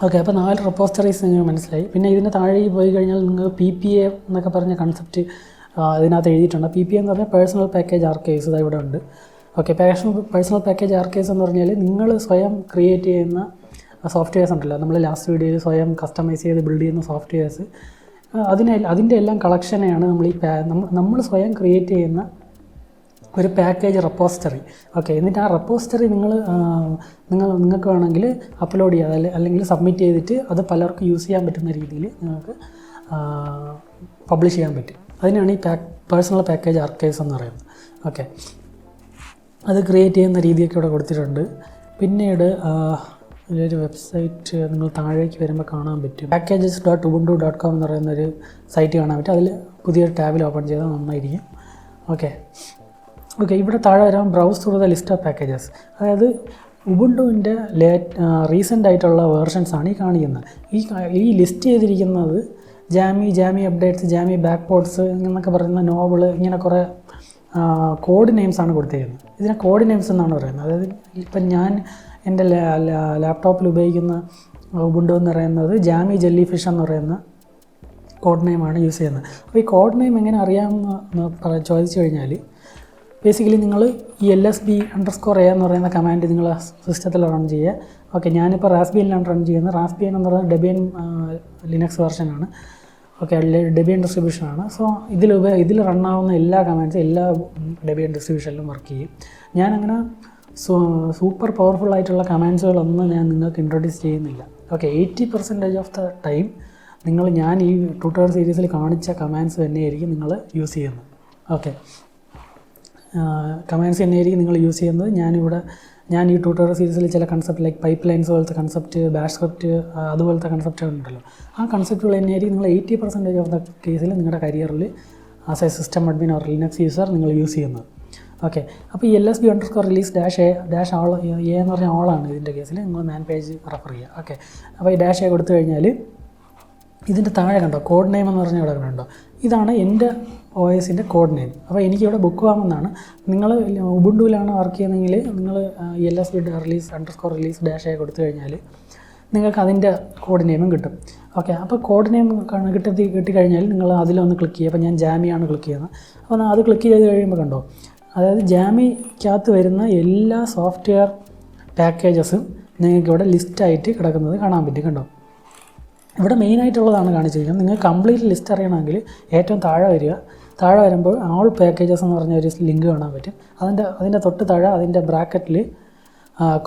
ഓക്കെ, അപ്പോൾ 4 റെപ്പോസിറ്ററീസ് നിങ്ങൾക്ക് മനസ്സിലായി. പിന്നെ ഇതിൻ്റെ താഴേക്ക് പോയി കഴിഞ്ഞാൽ നിങ്ങൾ PPA എന്നൊക്കെ പറഞ്ഞ കൺസെപ്റ്റ് ഇതിനകത്ത് എഴുതിയിട്ടുണ്ട്. PPA എന്ന് പറഞ്ഞാൽ പേഴ്സണൽ പാക്കേജ് ആർക്കൈവ്സ്, ഇത് ഇവിടെ ഉണ്ട്. ഓക്കെ, പേഴ്സണൽ പാക്കേജ് ആർക്കൈവ്സ് എന്ന് പറഞ്ഞാൽ നിങ്ങൾ സ്വയം ക്രിയേറ്റ് ചെയ്യുന്ന സോഫ്റ്റ്വെയർസ് ഉണ്ടല്ലോ, നമ്മൾ ലാസ്റ്റ് വീഡിയോയിൽ സ്വയം കസ്റ്റമൈസ് ചെയ്ത് ബിൽഡ് ചെയ്യുന്ന സോഫ്റ്റ്വെയർസ്, അതിൻ്റെ എല്ലാം കളക്ഷനെയാണ് നമ്മൾ സ്വയം ക്രിയേറ്റ് ചെയ്യുന്ന ഒരു പാക്കേജ് റെപ്പോസിറ്ററി. ഓക്കെ, എന്നിട്ട് ആ റെപ്പോസിറ്ററി നിങ്ങൾക്ക് വേണമെങ്കിൽ അപ്ലോഡ് ചെയ്യാം, അല്ലെങ്കിൽ സബ്മിറ്റ് ചെയ്തിട്ട് അത് പലർക്കും യൂസ് ചെയ്യാൻ പറ്റുന്ന രീതിയിൽ നിങ്ങൾക്ക് പബ്ലിഷ് ചെയ്യാൻ പറ്റും. അതിനാണ് ഈ പേഴ്സണൽ പാക്കേജ് ആർക്കൈവ്സ് എന്ന് പറയുന്നത്. ഓക്കെ, അത് ക്രിയേറ്റ് ചെയ്യുന്ന രീതിയൊക്കെ ഇവിടെ കൊടുത്തിട്ടുണ്ട്. പിന്നീട് ഒരു വെബ്സൈറ്റ് നിങ്ങൾ താഴേക്ക് വരുമ്പോൾ കാണാൻ പറ്റും, packages.ubuntu.com എന്ന് പറയുന്നൊരു സൈറ്റ് കാണാൻ പറ്റും. അതിൽ പുതിയൊരു ടാബിൽ ഓപ്പൺ ചെയ്താൽ നന്നായിരിക്കും. ഓക്കെ, ഇവിടെ താഴെ വരാൻ browse through the list of packages, അതായത് ഉബുണ്ടുവിൻ്റെ റീസെൻ്റ് ആയിട്ടുള്ള വേർഷൻസാണ് ഈ കാണിക്കുന്നത്. ഈ ലിസ്റ്റ് ചെയ്തിരിക്കുന്നത് ജാമി അപ്ഡേറ്റ്സ്, ജാമി ബാക്ക്പോർട്സ് എന്നൊക്കെ പറയുന്ന നോവൽ, ഇങ്ങനെ കുറേ കോഡ് നെയിംസാണ് കൊടുത്തിരിക്കുന്നത്. ഇതിനെ കോഡ് നെയിംസ് എന്നാണ് പറയുന്നത്. അതായത് ഇപ്പം ഞാൻ എൻ്റെ ലാപ്ടോപ്പിൽ ഉപയോഗിക്കുന്ന ഉബുണ്ടു എന്ന് പറയുന്നത് ജാമി ജെല്ലി ഫിഷ് എന്ന് പറയുന്ന കോഡ് നെയിമാണ് യൂസ് ചെയ്യുന്നത്. അപ്പോൾ ഈ കോഡ് നെയിം എങ്ങനെ അറിയാമെന്ന് ചോദിച്ചു കഴിഞ്ഞാൽ, ബേസിക്കലി നിങ്ങൾ ഈ LSB_a എന്ന് പറയുന്ന കമാൻഡ് നിങ്ങൾ സിസ്റ്റത്തിൽ റൺ ചെയ്യുക. ഓക്കെ, ഞാനിപ്പോൾ റാസ്ബിയനിലാണ് റൺ ചെയ്യുന്നത്. റാസ്ബിയൻ എന്ന് പറയുന്നത് ഡെബിയൻ ലിനക്സ് വെർഷനാണ്. ഓക്കെ, ഡെബിയൻ ഡിസ്ട്രിബ്യൂഷനാണ്. സോ ഇതിൽ റണ്ണാവുന്ന എല്ലാ കമാൻഡ്സും എല്ലാ ഡെബിയൻ ഡിസ്ട്രിബ്യൂഷനിലും വർക്ക് ചെയ്യും. ഞാനങ്ങനെ സൂപ്പർ പവർഫുൾ ആയിട്ടുള്ള കമാൻഡ്സുകളൊന്നും ഞാൻ നിങ്ങൾക്ക് ഇൻട്രൊഡ്യൂസ് ചെയ്യുന്നില്ല. ഓക്കെ, 80% ഓഫ് ദ ടൈം ഞാൻ ഈ ട്യൂട്ടോറിയൽ സീരീസിൽ കാണിച്ച കമാൻഡ്സ് തന്നെയായിരിക്കും നിങ്ങൾ യൂസ് ചെയ്യുന്നത്. ഓക്കെ, കമാൻഡ്സ് തന്നെയായിരിക്കും നിങ്ങൾ യൂസ് ചെയ്യുന്നത്. ഞാൻ ഈ ട്യൂട്ടോറിയൽ സീരീസിൽ ചില കൺസെപ്റ്റ് ലൈക്ക് പൈപ്പ് ലൈൻസ് പോലത്തെ കൺസെപ്റ്റ്, ബാഷ് സ്ക്രിപ്റ്റ്, അതുപോലത്തെ കൺസെപ്റ്റുകൾ ഉണ്ടല്ലോ, ആ കൺസെപ്റ്റുകൾ തന്നെയായിരിക്കും നിങ്ങൾ 80% ഓഫ് ദ കേസിൽ നിങ്ങളുടെ കരിയറിൽ as A system admin or Linux user നിങ്ങൾ യൂസ് ചെയ്യുന്നത്. ഓക്കെ, അപ്പോൾ ഈ LSB_release -all എന്ന് പറഞ്ഞ ഓളാണ് ഇതിൻ്റെ കേസിൽ. നിങ്ങൾ മാൻ പേജ് റെഫർ ചെയ്യുക. ഓക്കെ, അപ്പോൾ ഈ -a കൊടുത്തു കഴിഞ്ഞാൽ ഇതിൻ്റെ താഴെ കണ്ടോ കോഡ് നെയിം എന്ന് പറഞ്ഞാൽ ഇവിടെ കണ്ടോ, ഇതാണ് എൻ്റെ OSൻ്റെ കോഡ് നെയിം. അപ്പോൾ എനിക്കിവിടെ ബുക്ക് വാങ്ങുന്നതാണ്. നിങ്ങൾ ഉബുണ്ടുവിലാണ് വർക്ക് ചെയ്യുന്നതെങ്കിൽ നിങ്ങൾ LSB_release -a കൊടുത്തു കഴിഞ്ഞാൽ നിങ്ങൾക്ക് അതിൻ്റെ കോഡ് നെയിമും കിട്ടും. ഓക്കെ, അപ്പോൾ കോഡ് നെയിം കിട്ടിക്കഴിഞ്ഞാൽ നിങ്ങൾ അതിലൊന്ന് ക്ലിക്ക് ചെയ്യുക. അപ്പോൾ ഞാൻ ജാമിയാണ് ക്ലിക്ക് ചെയ്യുന്നത്. അപ്പോൾ അത് ക്ലിക്ക് ചെയ്ത് കഴിയുമ്പോൾ കണ്ടോ, അതായത് ജാമിക്കകത്ത് വരുന്ന എല്ലാ സോഫ്റ്റ്വെയർ പാക്കേജസും നിങ്ങൾക്കിവിടെ ലിസ്റ്റായിട്ട് കിടക്കുന്നത് കാണാൻ പറ്റും. കണ്ടോ, ഇവിടെ മെയിനായിട്ടുള്ളതാണ് കാണിച്ചിരിക്കുന്നത്. നിങ്ങൾക്ക് കംപ്ലീറ്റ് ലിസ്റ്റ് അറിയണമെങ്കിൽ ഏറ്റവും താഴെ വരിക. താഴെ വരുമ്പോൾ ആൾ പാക്കേജസ് എന്ന് പറഞ്ഞ ഒരു ലിങ്ക് കാണാൻ പറ്റും. അതിൻ്റെ തൊട്ട് താഴെ അതിൻ്റെ ബ്രാക്കറ്റിൽ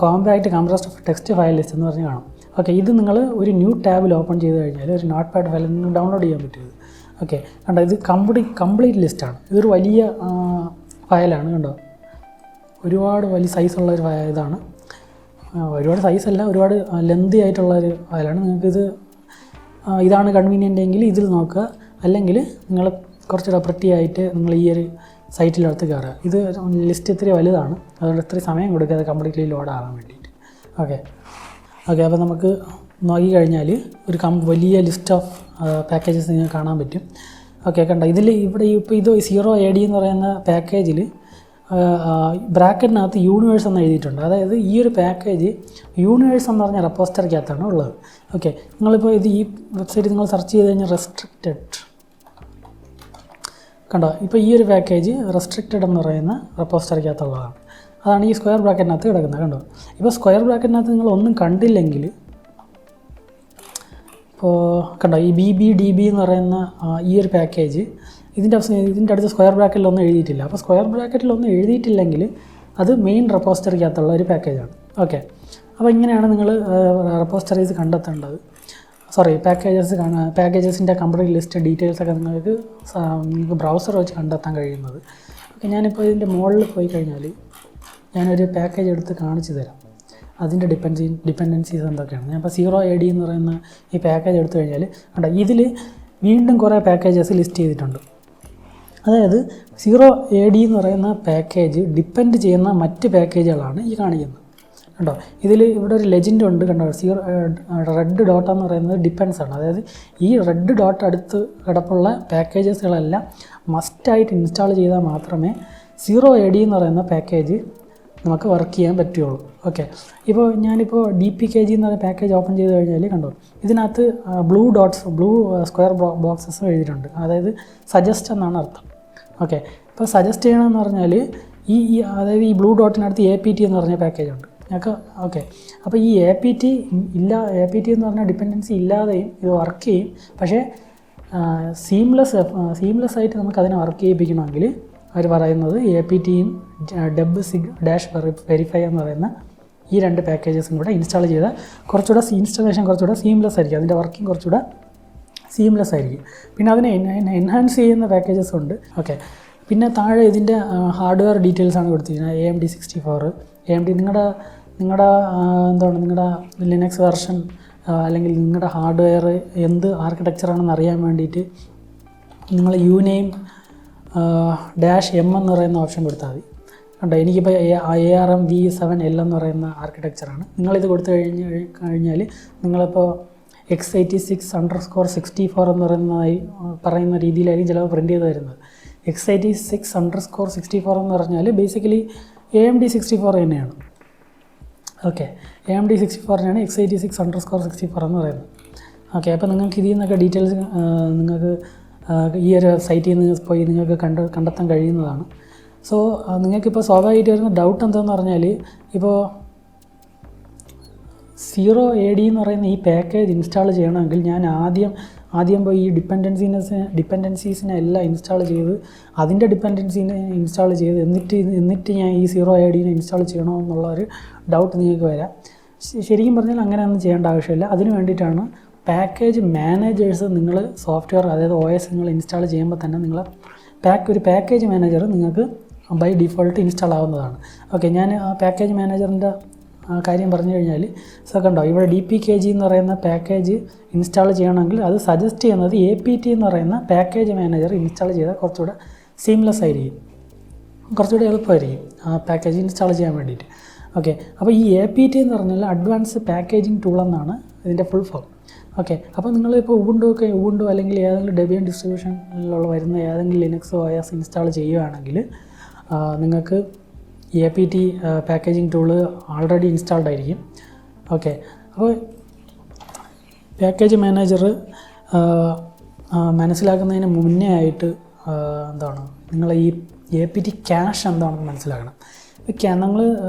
compact compressed text file list എന്ന് പറഞ്ഞ് കാണും. ഓക്കെ, ഇത് നിങ്ങൾ ഒരു ന്യൂ ടാബിൽ ഓപ്പൺ ചെയ്ത് കഴിഞ്ഞാൽ ഒരു നോട്ട് പാഡ് ഫയൽ നിങ്ങൾക്ക് ഡൗൺലോഡ് ചെയ്യാൻ പറ്റും. ഓക്കെ, കണ്ടോ, ഇത് കംപ്ലീറ്റ് ലിസ്റ്റാണ്. ഇതൊരു വലിയ ഫയലാണ്. കണ്ടോ, ഒരുപാട് വലിയ സൈസുള്ള ഒരു ഇതാണ്. ഒരുപാട് സൈസല്ല, ഒരുപാട് ലെന്തി ആയിട്ടുള്ളൊരു ഫയലാണ്. നിങ്ങൾക്കിത് ഇതാണ് കൺവീനിയൻ്റ് എങ്കിൽ ഇതിൽ നോക്കുക, അല്ലെങ്കിൽ നിങ്ങൾ കുറച്ചുകൂടെ പ്രത്യേകമായിട്ട് നിങ്ങൾ ഈ ഒരു സൈറ്റിലെടുത്ത് കയറുക. ഇത് ലിസ്റ്റ് ഇത്തിരി വലുതാണ്, അതുകൊണ്ട് ഇത്രയും സമയം കൊടുക്കുക അത് കംപ്ലീറ്റ്ലി ലോഡ് ആകാൻ വേണ്ടിയിട്ട്. ഓക്കെ, അപ്പോൾ നമുക്ക് നോക്കിക്കഴിഞ്ഞാൽ ഒരു വലിയ ലിസ്റ്റ് ഓഫ് പാക്കേജസ് നിങ്ങൾക്ക് കാണാൻ പറ്റും. ഓക്കെ, കണ്ടോ, ഇവിടെ ഇപ്പോൾ ഇത് 0AD എന്ന് പറയുന്ന പാക്കേജിൽ ബ്രാക്കറ്റിനകത്ത് യൂണിവേഴ്സ് എന്ന് എഴുതിയിട്ടുണ്ട്. അതായത് ഈ ഒരു പാക്കേജ് യൂണിവേഴ്സ് എന്ന് പറഞ്ഞ റെപ്പോസിറ്ററിക്കകത്താണ് ഉള്ളത്. ഓക്കെ, നിങ്ങളിപ്പോൾ ഈ വെബ്സൈറ്റ് നിങ്ങൾ സെർച്ച് ചെയ്ത് കഴിഞ്ഞാൽ റെസ്ട്രിക്റ്റഡ് കണ്ടോ, ഇപ്പോൾ ഈ ഒരു പാക്കേജ് റെസ്ട്രിക്റ്റഡ് എന്ന് പറയുന്ന റെപ്പോസിറ്ററിക്കകത്തുള്ളതാണ്. അതാണ് ഈ സ്ക്വയർ ബ്രാക്കറ്റിനകത്ത് കിടക്കുന്നത്. കണ്ടോ, ഇപ്പോൾ സ്ക്വയർ ബ്രാക്കറ്റിനകത്ത് നിങ്ങൾ ഒന്നും കണ്ടില്ലെങ്കിൽ, ഇപ്പോൾ കണ്ടോ ഈ BBDB എന്ന് പറയുന്ന ഈ ഒരു പാക്കേജ് ഇതിൻ്റെ അടുത്ത് സ്ക്വയർ ബ്രാക്കറ്റിലൊന്നും എഴുതിയിട്ടില്ല. അപ്പോൾ സ്ക്വയർ ബ്രാക്കറ്റിലൊന്നും എഴുതിയിട്ടില്ലെങ്കിൽ അത് മെയിൻ റെപ്പോസിറ്ററിക്കകത്തുള്ള ഒരു പാക്കേജാണ്. ഓക്കെ, അപ്പോൾ ഇങ്ങനെയാണ് നിങ്ങൾ റെപ്പോസിറ്ററീസ് കണ്ടെത്തേണ്ടത്. പാക്കേജസിൻ്റെ കംപ്ലീറ്റ് ലിസ്റ്റ് ഡീറ്റെയിൽസൊക്കെ നിങ്ങൾക്ക് ബ്രൗസർ വെച്ച് കണ്ടെത്താൻ കഴിയുന്നത്. ഓക്കെ, ഞാനിപ്പോൾ ഇതിൻ്റെ മുകളിൽ പോയി കഴിഞ്ഞാൽ ഞാനൊരു പാക്കേജ് എടുത്ത് കാണിച്ചു തരാം. അതിൻ്റെ ഡിപ്പെൻഡൻസീസ് എന്തൊക്കെയാണ്. ഞാനിപ്പോൾ 0AD എന്ന് പറയുന്ന ഈ പാക്കേജ് എടുത്തു കഴിഞ്ഞാൽ കണ്ടോ, ഇതിൽ വീണ്ടും കുറേ പാക്കേജസ് ലിസ്റ്റ് ചെയ്തിട്ടുണ്ട്. അതായത് 0AD എന്ന് പറയുന്ന പാക്കേജ് ഡിപ്പെൻഡ് ചെയ്യുന്ന മറ്റ് പാക്കേജുകളാണ് ഈ കാണിക്കുന്നത്. കണ്ടോ, ഇതിൽ ഇവിടെ ഒരു ലെജൻഡ് ഉണ്ട്. കണ്ടോ, റെഡ് ഡോട്ട് എന്ന് പറയുന്നത് ഡിപ്പെൻസ് ആണ്. അതായത് ഈ റെഡ് ഡോട്ട് അടുത്ത് കിടപ്പുള്ള പാക്കേജസുകളെല്ലാം മസ്റ്റായിട്ട് ഇൻസ്റ്റാൾ ചെയ്താൽ മാത്രമേ 0AD എന്ന് പറയുന്ന പാക്കേജ് നമുക്ക് വർക്ക് ചെയ്യാൻ പറ്റുള്ളൂ. ഓക്കെ, ഇപ്പോൾ ഞാനിപ്പോൾ DPKG എന്ന് പറയുന്ന പാക്കേജ് ഓപ്പൺ ചെയ്ത് കഴിഞ്ഞാൽ കണ്ടോ, ഇതിനകത്ത് ബ്ലൂ സ്ക്വയർ ബോക്സസ് എഴുതിയിട്ടുണ്ട്. അതായത് സജസ്റ്റ് എന്നാണ് അർത്ഥം. ഓക്കെ, ഇപ്പോൾ സജസ്റ്റ് ചെയ്യണമെന്ന് പറഞ്ഞാൽ അതായത് ഈ ബ്ലൂ ഡോട്ടിനടുത്ത് APT എന്ന് പറഞ്ഞ പാക്കേജ് ഉണ്ട് ഞങ്ങൾക്ക്. ഓക്കെ, അപ്പോൾ ഈ APT എന്ന് പറഞ്ഞാൽ ഡിപ്പെൻഡൻസി ഇല്ലാതെയും ഇത് വർക്ക് ചെയ്യും. പക്ഷേ സീംലെസ് ആയിട്ട് നമുക്ക് അതിനെ വർക്ക് ചെയ്യിപ്പിക്കണമെങ്കിൽ അവർ പറയുന്നത് APTയും DEB-SIG-Verify എന്ന് പറയുന്ന ഈ 2 പാക്കേജസും കൂടെ ഇൻസ്റ്റാൾ ചെയ്താൽ കുറച്ചുകൂടെ ഇൻസ്റ്റാളേഷൻ കുറച്ചുകൂടെ സീംലെസ് ആയിരിക്കും, അതിൻ്റെ വർക്കിംഗ് കുറച്ചുകൂടെ സീംലെസ് ആയിരിക്കും. പിന്നെ അതിനെ എൻഹാൻസ് ചെയ്യുന്ന പാക്കേജസ് ഉണ്ട്. ഓക്കെ, പിന്നെ താഴെ ഇതിൻ്റെ ഹാർഡ്വെയർ ഡീറ്റെയിൽസാണ് കൊടുത്തിരിക്കുന്നത്. AMD 64, AMD നിങ്ങളുടെ ലിനക്സ് വെർഷൻ അല്ലെങ്കിൽ നിങ്ങളുടെ ഹാർഡ്വെയർ എന്ത് ആർക്കിടെക്ചറാണെന്ന് അറിയാൻ വേണ്ടിയിട്ട് നിങ്ങൾ UNAME -M എന്ന് പറയുന്ന ഓപ്ഷൻ കൊടുത്താൽ മതി. കണ്ടോ, എനിക്കിപ്പോൾ ARM v7L എന്ന് പറയുന്ന ആർക്കിടെക്ചറാണ്. നിങ്ങളിത് കൊടുത്തു കഴിഞ്ഞാൽ നിങ്ങളിപ്പോൾ x86_64 എന്ന് പറയുന്ന രീതിയിലായിരിക്കും ചിലപ്പോൾ പ്രിൻ്റ് ചെയ്ത് വരുന്നത്. x86_64 എന്ന് പറഞ്ഞാൽ ബേസിക്കലി AMD 64 തന്നെയാണ്. ഓക്കെ, AMD 64-നാണ് x86_64 എന്ന് പറയുന്നത്. ഓക്കെ, അപ്പോൾ നിങ്ങൾക്ക് ഇതിൽ നിന്നൊക്കെ ഡീറ്റെയിൽസ് നിങ്ങൾക്ക് ഈ ഒരു സൈറ്റിൽ നിന്ന് പോയി നിങ്ങൾക്ക് കണ്ടെത്താൻ കഴിയുന്നതാണ്. സോ നിങ്ങൾക്കിപ്പോൾ സ്വാഭാവികമായിട്ട് വരുന്ന ഡൗട്ട് എന്താണെന്ന് പറഞ്ഞാൽ, ഇപ്പോൾ 0AD എന്ന് പറയുന്ന ഈ പാക്കേജ് ഇൻസ്റ്റാൾ ചെയ്യണമെങ്കിൽ ഞാൻ ആദ്യം പോയി ഈ ഡിപ്പെൻഡൻസീസിനെ എല്ലാം ഇൻസ്റ്റാൾ ചെയ്ത് അതിൻ്റെ ഡിപ്പെൻഡൻസീനെ ഇൻസ്റ്റാൾ ചെയ്ത് എന്നിട്ട് ഞാൻ ഈ 0ADനെ ഇൻസ്റ്റാൾ ചെയ്യണമെന്നുള്ള ഒരു ഡൗട്ട് നിങ്ങൾക്ക് വരാം. ശരിക്കും പറഞ്ഞാൽ അങ്ങനെയൊന്നും ചെയ്യേണ്ട ആവശ്യമില്ല. അതിന് വേണ്ടിയിട്ടാണ് പാക്കേജ് മാനേജേഴ്സ് നിങ്ങൾ സോഫ്റ്റ്വെയർ അതായത് OS നിങ്ങൾ ഇൻസ്റ്റാൾ ചെയ്യുമ്പോൾ തന്നെ നിങ്ങൾ ഒരു പാക്കേജ് മാനേജർ നിങ്ങൾക്ക് ബൈ ഡിഫോൾട്ട് ഇൻസ്റ്റാൾ ആവുന്നതാണ്. ഓക്കെ, ഞാൻ ആ പാക്കേജ് മാനേജറിൻ്റെ കാര്യം പറഞ്ഞു കഴിഞ്ഞാൽ കണ്ടോ, ഇവിടെ DPKG എന്ന് പറയുന്ന പാക്കേജ് ഇൻസ്റ്റാൾ ചെയ്യണമെങ്കിൽ അത് സജസ്റ്റ് ചെയ്യുന്നത് APT എന്ന് പറയുന്ന പാക്കേജ് മാനേജർ ഇൻസ്റ്റാൾ ചെയ്താൽ കുറച്ചുകൂടെ സീംലെസ് ആയിരിക്കും, കുറച്ചുകൂടെ എളുപ്പമായിരിക്കും ആ പാക്കേജ് ഇൻസ്റ്റാൾ ചെയ്യാൻ വേണ്ടിയിട്ട്. ഓക്കെ, അപ്പോൾ ഈ APT എന്ന് പറഞ്ഞാൽ അഡ്വാൻസ് പാക്കേജിങ് ടൂൾ എന്നാണ് ഇതിൻ്റെ ഫുൾ ഫോം. ഓക്കെ, അപ്പോൾ നിങ്ങളിപ്പോൾ ഉബുണ്ടു അല്ലെങ്കിൽ ഏതെങ്കിലും ഡെബിയൻ ഡിസ്ട്രിബ്യൂഷനിലുള്ള വരുന്ന ഏതെങ്കിലും ലിനക്സ് OS ഇൻസ്റ്റാൾ ചെയ്യുകയാണെങ്കിൽ നിങ്ങൾക്ക് APT packaging tool already installed ആയിരിക്കും. ഓക്കെ, അപ്പോൾ പാക്കേജ് മാനേജർ മനസ്സിലാക്കുന്നതിന് മുന്നേ ആയിട്ട് നിങ്ങൾ ഈ APT ക്യാഷ് എന്താണെന്ന് മനസ്സിലാക്കണം. നിങ്ങൾ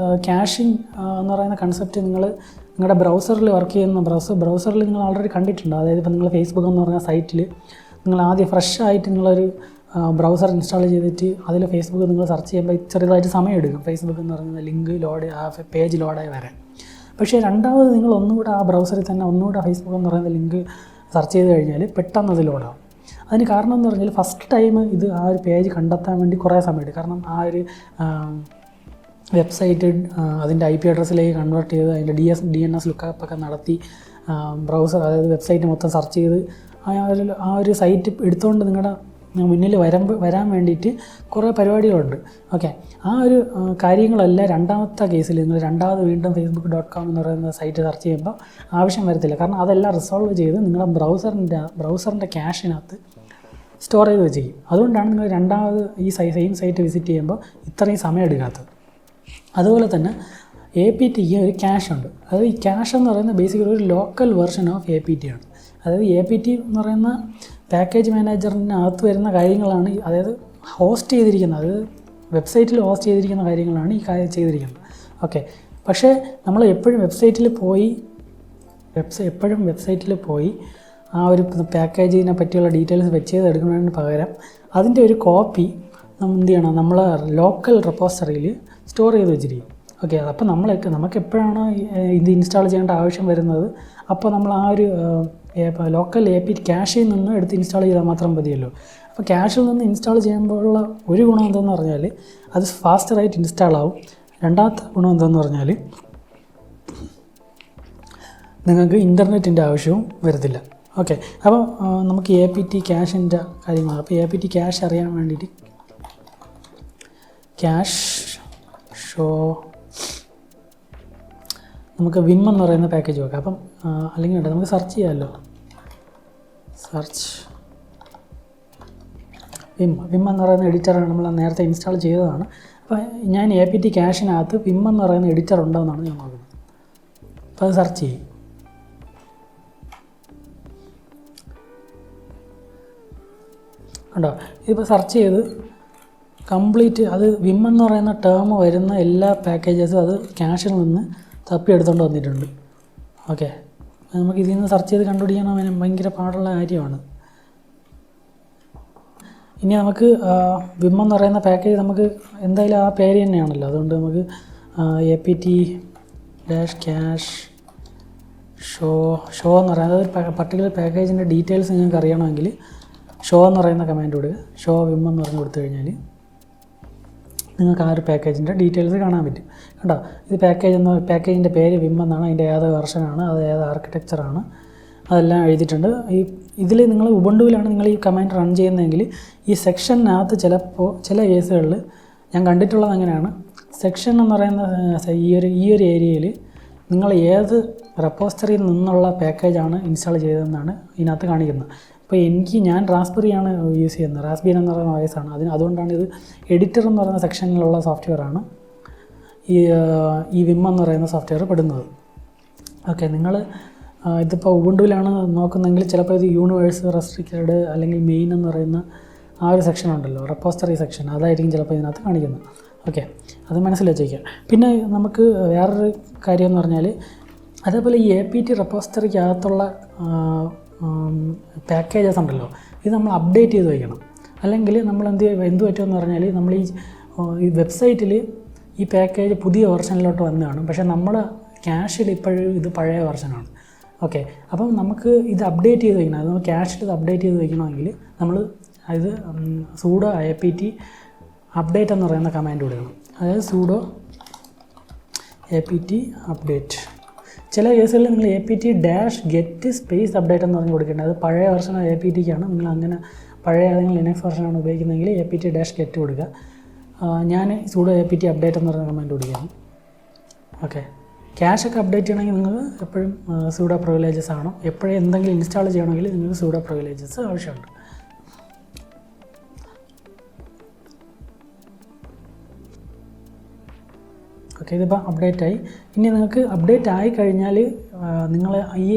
ക്യാഷിങ് എന്ന് പറയുന്ന കൺസെപ്റ്റ് നിങ്ങളുടെ ബ്രൗസറിൽ വർക്ക് ചെയ്യുന്ന ബ്രൗസറിൽ നിങ്ങൾ ഓൾറെഡി കണ്ടിട്ടുണ്ട്. അതായത് ഇപ്പോൾ നിങ്ങൾ ഫേസ്ബുക്ക് എന്ന് പറഞ്ഞ സൈറ്റിൽ നിങ്ങൾ ആദ്യം ഫ്രഷ് ആയിട്ട് നിങ്ങളൊരു ബ്രൗസർ ഇൻസ്റ്റാൾ ചെയ്തിട്ട് അതിൽ ഫേസ്ബുക്ക് നിങ്ങൾ സെർച്ച് ചെയ്യുമ്പോൾ ചെറുതായിട്ട് സമയം എടുക്കും ഫേസ്ബുക്ക് എന്ന് പറയുന്ന ലിങ്ക് പേജ് ലോഡായി വരാൻ. പക്ഷേ രണ്ടാമത് നിങ്ങൾ ഒന്നുകൂടെ ആ ബ്രൗസറിൽ തന്നെ ഒന്നുകൂടെ ഫേസ്ബുക്ക് എന്ന് പറയുന്ന ലിങ്ക് സെർച്ച് ചെയ്ത് കഴിഞ്ഞാൽ പെട്ടെന്ന് അത് ലോഡാകും. അതിന് കാരണം എന്ന് പറഞ്ഞാൽ ഫസ്റ്റ് ടൈം ഇത് ആ ഒരു പേജ് കണ്ടെത്താൻ വേണ്ടി കുറേ സമയം എടുക്കും. കാരണം ആ ഒരു വെബ്സൈറ്റ് അതിൻ്റെ IP അഡ്രസ്സിലേക്ക് കൺവേർട്ട് ചെയ്ത് അതിൻ്റെ DNS ലുക്കപ്പ് ഒക്കെ നടത്തി ബ്രൗസർ അതായത് വെബ്സൈറ്റ് മൊത്തം സെർച്ച് ചെയ്ത് ആ ഒരു സൈറ്റ് എടുത്തുകൊണ്ട് നിങ്ങളുടെ മുന്നിൽ വരാൻ വേണ്ടിയിട്ട് കുറേ പരിപാടികളുണ്ട്. ഓക്കെ, ആ ഒരു കാര്യങ്ങളെല്ലാം രണ്ടാമത്തെ കേസിൽ നിങ്ങൾ രണ്ടാമത് വീണ്ടും facebook.com എന്ന് പറയുന്ന സൈറ്റ് സെർച്ച് ചെയ്യുമ്പോൾ ആവശ്യം വരത്തില്ല. കാരണം അതെല്ലാം റിസോൾവ് ചെയ്ത് നിങ്ങളുടെ ബ്രൗസറിൻ്റെ ക്യാഷിനകത്ത് സ്റ്റോർ ചെയ്ത് വെച്ചിരിക്കും. അതുകൊണ്ടാണ് നിങ്ങൾ രണ്ടാമത് ഈ സെയിം സൈറ്റ് വിസിറ്റ് ചെയ്യുമ്പോൾ ഇത്രയും സമയം എടുക്കാത്തത്. അതുപോലെ തന്നെ APTക്ക് ഒരു ക്യാഷ് ഉണ്ട്. അതായത് ഈ ക്യാഷ് എന്ന് പറയുന്നത് ബേസിക്കലി ഒരു ലോക്കൽ വെർഷൻ ഓഫ് APT ആണ്. അതായത് APT എന്ന് പറയുന്ന പാക്കേജ് മാനേജറിനകത്ത് വരുന്ന കാര്യങ്ങളാണ്, അതായത് ഹോസ്റ്റ് ചെയ്തിരിക്കുന്നത്, അതായത് വെബ്സൈറ്റിൽ ഹോസ്റ്റ് ചെയ്തിരിക്കുന്ന കാര്യങ്ങളാണ് ഈ കാര്യം ചെയ്തിരിക്കുന്നത്. ഓക്കെ, പക്ഷേ നമ്മൾ എപ്പോഴും വെബ്സൈറ്റിൽ പോയി ആ ഒരു പാക്കേജിനെ പറ്റിയുള്ള ഡീറ്റെയിൽസ് വെച്ച് ചെയ്തെടുക്കുന്നതിന് പകരം അതിൻ്റെ ഒരു കോപ്പി എന്ത് ചെയ്യണം, നമ്മൾ ലോക്കൽ റെപ്പോസിറ്ററിയിൽ സ്റ്റോർ ചെയ്ത് വെച്ചിരിക്കും. ഓക്കെ, അപ്പോൾ നമുക്ക് എപ്പോഴാണോ ഇത് ഇൻസ്റ്റാൾ ചെയ്യേണ്ട ആവശ്യം വരുന്നത് അപ്പോൾ നമ്മൾ ആ ഒരു ലോക്കൽ എ പി ക്യാഷിൽ നിന്ന് എടുത്ത് ഇൻസ്റ്റാൾ ചെയ്താൽ മാത്രം മതിയല്ലോ. അപ്പോൾ ക്യാഷിൽ നിന്ന് ഇൻസ്റ്റാൾ ചെയ്യുമ്പോഴുള്ള ഒരു ഗുണം എന്തെന്ന് പറഞ്ഞാൽ അത് ഫാസ്റ്ററായിട്ട് ഇൻസ്റ്റാൾ ആവും. രണ്ടാമത്തെ ഗുണം എന്തെന്ന് പറഞ്ഞാൽ നിങ്ങൾക്ക് ഇൻ്റർനെറ്റിൻ്റെ ആവശ്യവും വരത്തില്ല. ഓക്കെ, അപ്പോൾ നമുക്ക് എ പി ടി ക്യാഷിൻ്റെ കാര്യങ്ങളാണ്. അപ്പോൾ എ പി ടി ക്യാഷ് അറിയാൻ വേണ്ടിയിട്ട് ക്യാഷ് ഷോ നമുക്ക് വിം എന്ന് പറയുന്ന പാക്കേജ് വെക്കാം. അപ്പം അല്ലെങ്കിൽ നമുക്ക് സെർച്ച് ചെയ്യാമല്ലോ. സെർച്ച് വിം എന്ന് പറയുന്ന എഡിറ്ററാണ് നമ്മൾ നേരത്തെ ഇൻസ്റ്റാൾ ചെയ്തതാണ്. അപ്പോൾ ഞാൻ എ പി ടി ക്യാഷിനകത്ത് വിം എന്ന് പറയുന്ന എഡിറ്റർ ഉണ്ടോ എന്നാണ് ഞാൻ നോക്കുന്നത്. അപ്പോൾ അത് സെർച്ച് ചെയ്യും. കണ്ടോ, ഇതിപ്പോൾ സെർച്ച് ചെയ്ത് കംപ്ലീറ്റ് അത് വിം എന്ന് പറയുന്ന ടേം വരുന്ന എല്ലാ പാക്കേജസും അത് ക്യാഷിൽ നിന്ന് തപ്പിയെടുത്തുകൊണ്ട് വന്നിട്ടുണ്ട്. ഓക്കെ, നമുക്ക് ഇതിൽ നിന്ന് സെർച്ച് ചെയ്ത് കണ്ടുപിടിക്കണം ഭയങ്കര പാടുള്ള കാര്യമാണ്. ഇനി നമുക്ക് വിം എന്ന് പറയുന്ന പാക്കേജ് നമുക്ക് എന്തായാലും ആ പേര് തന്നെയാണല്ലോ, അതുകൊണ്ട് നമുക്ക് A P T dash cash show എന്ന് പറയുന്നത് ഒരു പർട്ടിക്കുലർ പാക്കേജിൻ്റെ ഡീറ്റെയിൽസ് നിങ്ങൾക്ക് അറിയണമെങ്കിൽ ഷോ എന്ന് പറയുന്ന കമാൻഡ് കൊടുക്കുക. ഷോ വിം എന്ന് പറഞ്ഞ് കൊടുത്തു കഴിഞ്ഞാൽ നിങ്ങൾക്ക് ആ ഒരു പാക്കേജിൻ്റെ ഡീറ്റെയിൽസ് കാണാൻ പറ്റും. കണ്ടോ, ഇത് പാക്കേജിൻ്റെ പേര് വിം എന്നാണ്, അതിൻ്റെ ഏത് വെർഷനാണ്, അത് ഏത് ആർക്കിടെക്ചറാണ്, അതെല്ലാം എഴുതിയിട്ടുണ്ട്. ഇതിൽ നിങ്ങൾ ഉബുണ്ടുവിലാണ് നിങ്ങൾ ഈ കമാൻഡ് റൺ ചെയ്യുന്നതെങ്കിൽ ഈ സെക്ഷനകത്ത് ചിലപ്പോൾ ചില കേസുകളിൽ ഞാൻ കണ്ടിട്ടുള്ളത് അങ്ങനെയാണ്. സെക്ഷൻ എന്ന് പറയുന്ന ഈ ഒരു ഏരിയയിൽ നിങ്ങൾ ഏത് റെപ്പോസിറ്ററിയിൽ നിന്നുള്ള പാക്കേജാണ് ഇൻസ്റ്റാൾ ചെയ്തതെന്നാണ് ഇതിനകത്ത് കാണിക്കുന്നത്. അപ്പോൾ ഞാൻ റാസ്ബെറിയാണ് യൂസ് ചെയ്യുന്നത്. റാസ്ബെറി എന്ന് പറയുന്ന OS ആണ്. അതുകൊണ്ടാണ് ഇത് എഡിറ്റർ എന്ന് പറയുന്ന സെക്ഷനിലുള്ള സോഫ്റ്റ്വെയറാണ് ഈ വിം എന്ന് പറയുന്ന സോഫ്റ്റ്വെയർ പെടുന്നത്. ഓക്കെ, നിങ്ങൾ ഇതിപ്പോൾ ഉബുണ്ടുവിലാണ് നോക്കുന്നതെങ്കിൽ ചിലപ്പോൾ ഇത് യൂണിവേഴ്സ് റെസ്ട്രിക്റ്റഡ് അല്ലെങ്കിൽ മെയിൻ എന്ന് പറയുന്ന ആ ഒരു സെക്ഷൻ ഉണ്ടല്ലോ, റെപ്പോസിറ്ററി സെക്ഷൻ, അതായിരിക്കും ചിലപ്പോൾ ഇതിനകത്ത് കാണിക്കുന്നത്. ഓക്കെ, അത് മനസ്സിൽ വെച്ചേക്കാം. പിന്നെ നമുക്ക് വേറൊരു കാര്യം എന്ന് പറഞ്ഞാൽ അതേപോലെ ഈ എ പി ടി റെപ്പോസിറ്ററിക്കകത്തുള്ള പാക്കേജസ് ഉണ്ടല്ലോ, ഇത് നമ്മൾ അപ്ഡേറ്റ് ചെയ്ത് വയ്ക്കണം. അല്ലെങ്കിൽ നമ്മൾ എന്ത് പറ്റുമെന്ന് പറഞ്ഞാൽ നമ്മൾ ഈ വെബ്സൈറ്റിൽ ഈ പാക്കേജ് പുതിയ വെർഷനിലോട്ട് വന്നതാണ്, പക്ഷേ നമ്മുടെ ക്യാഷിൽ ഇപ്പോഴും ഇത് പഴയ വെർഷനാണ്. ഓക്കെ, അപ്പം നമുക്ക് ഇത് അപ്ഡേറ്റ് ചെയ്ത് വയ്ക്കണം. അത് ക്യാഷിൽ ഇത് അപ്ഡേറ്റ് ചെയ്ത് വയ്ക്കണമെങ്കിൽ നമ്മൾ ഇത് pseudo A P T update എന്ന് പറയുന്ന കമാൻഡ് കൊടുക്കണം. അതായത് pseudo A P T update. ചില കേസുകളിൽ നിങ്ങൾ A P T dash get space update എന്ന് പറഞ്ഞ് കൊടുക്കേണ്ടത്. അത് പഴയ വെർഷൻ എ പി ടിക്കാണ്. നിങ്ങൾ അങ്ങനെ പഴയ ഏതെങ്കിലും ലിനക്സ് വെർഷനാണ് ഉപയോഗിക്കുന്നതെങ്കിൽ A P T dash get കൊടുക്കുക. ഞാൻ pseudo A P T update എന്ന് പറയുന്ന കമാൻഡ് കൊടുക്കുകയാണ്. ഓക്കെ, ക്യാഷൊക്കെ അപ്ഡേറ്റ് ചെയ്യണമെങ്കിൽ നിങ്ങൾ എപ്പോഴും സൂഡോ പ്രിവിലേജസ് ആണോ, എപ്പോഴും എന്തെങ്കിലും ഇൻസ്റ്റാൾ ചെയ്യണമെങ്കിൽ നിങ്ങൾക്ക് സൂഡോ പ്രിവിലേജസ് ആവശ്യമുണ്ട്. ഓക്കെ, ഇതിപ്പോൾ അപ്ഡേറ്റായി. ഇനി നിങ്ങൾക്ക് അപ്ഡേറ്റ് ആയി കഴിഞ്ഞാൽ നിങ്ങൾ ഈ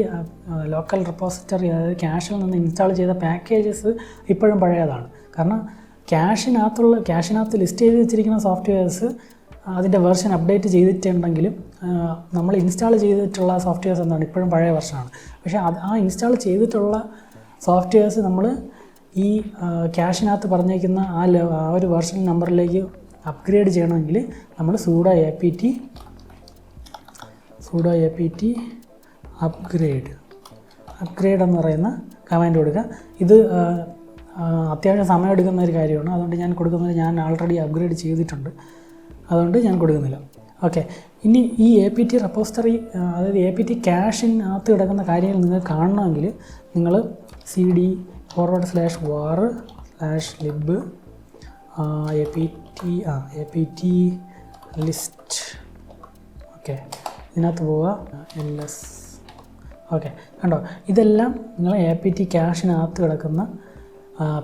ലോക്കൽ റെപ്പോസിറ്ററി, അതായത് ക്യാഷിൽ നിന്ന് ഇൻസ്റ്റാൾ ചെയ്ത പാക്കേജസ് ഇപ്പോഴും പഴയതാണ്. കാരണം ക്യാഷിനകത്ത് ലിസ്റ്റ് ചെയ്ത് വെച്ചിരിക്കുന്ന സോഫ്റ്റ്വെയർസ് അതിൻ്റെ വെർഷൻ അപ്ഡേറ്റ് ചെയ്തിട്ടുണ്ടെങ്കിലും നമ്മൾ ഇൻസ്റ്റാൾ ചെയ്തിട്ടുള്ള സോഫ്റ്റ്വെയർസ് എന്താണ് ഇപ്പോഴും പഴയ വെർഷനാണ്. പക്ഷേ ആ ഇൻസ്റ്റാൾ ചെയ്തിട്ടുള്ള സോഫ്റ്റ്വെയർസ് നമ്മൾ ഈ ക്യാഷിനകത്ത് പറഞ്ഞേക്കുന്ന ആ ഒരു വെർഷൻ നമ്പറിലേക്ക് അപ്ഗ്രേഡ് ചെയ്യണമെങ്കിൽ നമ്മൾ pseudo A P T upgrade എന്ന് പറയുന്ന കമാൻഡ് കൊടുക്കുക. ഇത് അത്യാവശ്യം സമയം എടുക്കുന്ന ഒരു കാര്യമാണ്. അതുകൊണ്ട് ഞാൻ ആൾറെഡി അപ്ഗ്രേഡ് ചെയ്തിട്ടുണ്ട്, അതുകൊണ്ട് ഞാൻ കൊടുക്കുന്നില്ല. ഓക്കെ, ഇനി ഈ എ പി ടി റെപ്പോസിറ്ററി, അതായത് എ പി ടി ക്യാഷിനകത്ത് കിടക്കുന്ന കാര്യങ്ങൾ നിങ്ങൾക്ക് കാണണമെങ്കിൽ നിങ്ങൾ cd/var/lib A P T list. Okay, ഇതിനകത്ത് പോവുക ls. ഓക്കെ, കണ്ടോ, ഇതെല്ലാം നിങ്ങൾ എ പി ടി ക്യാഷിനകത്ത് കിടക്കുന്ന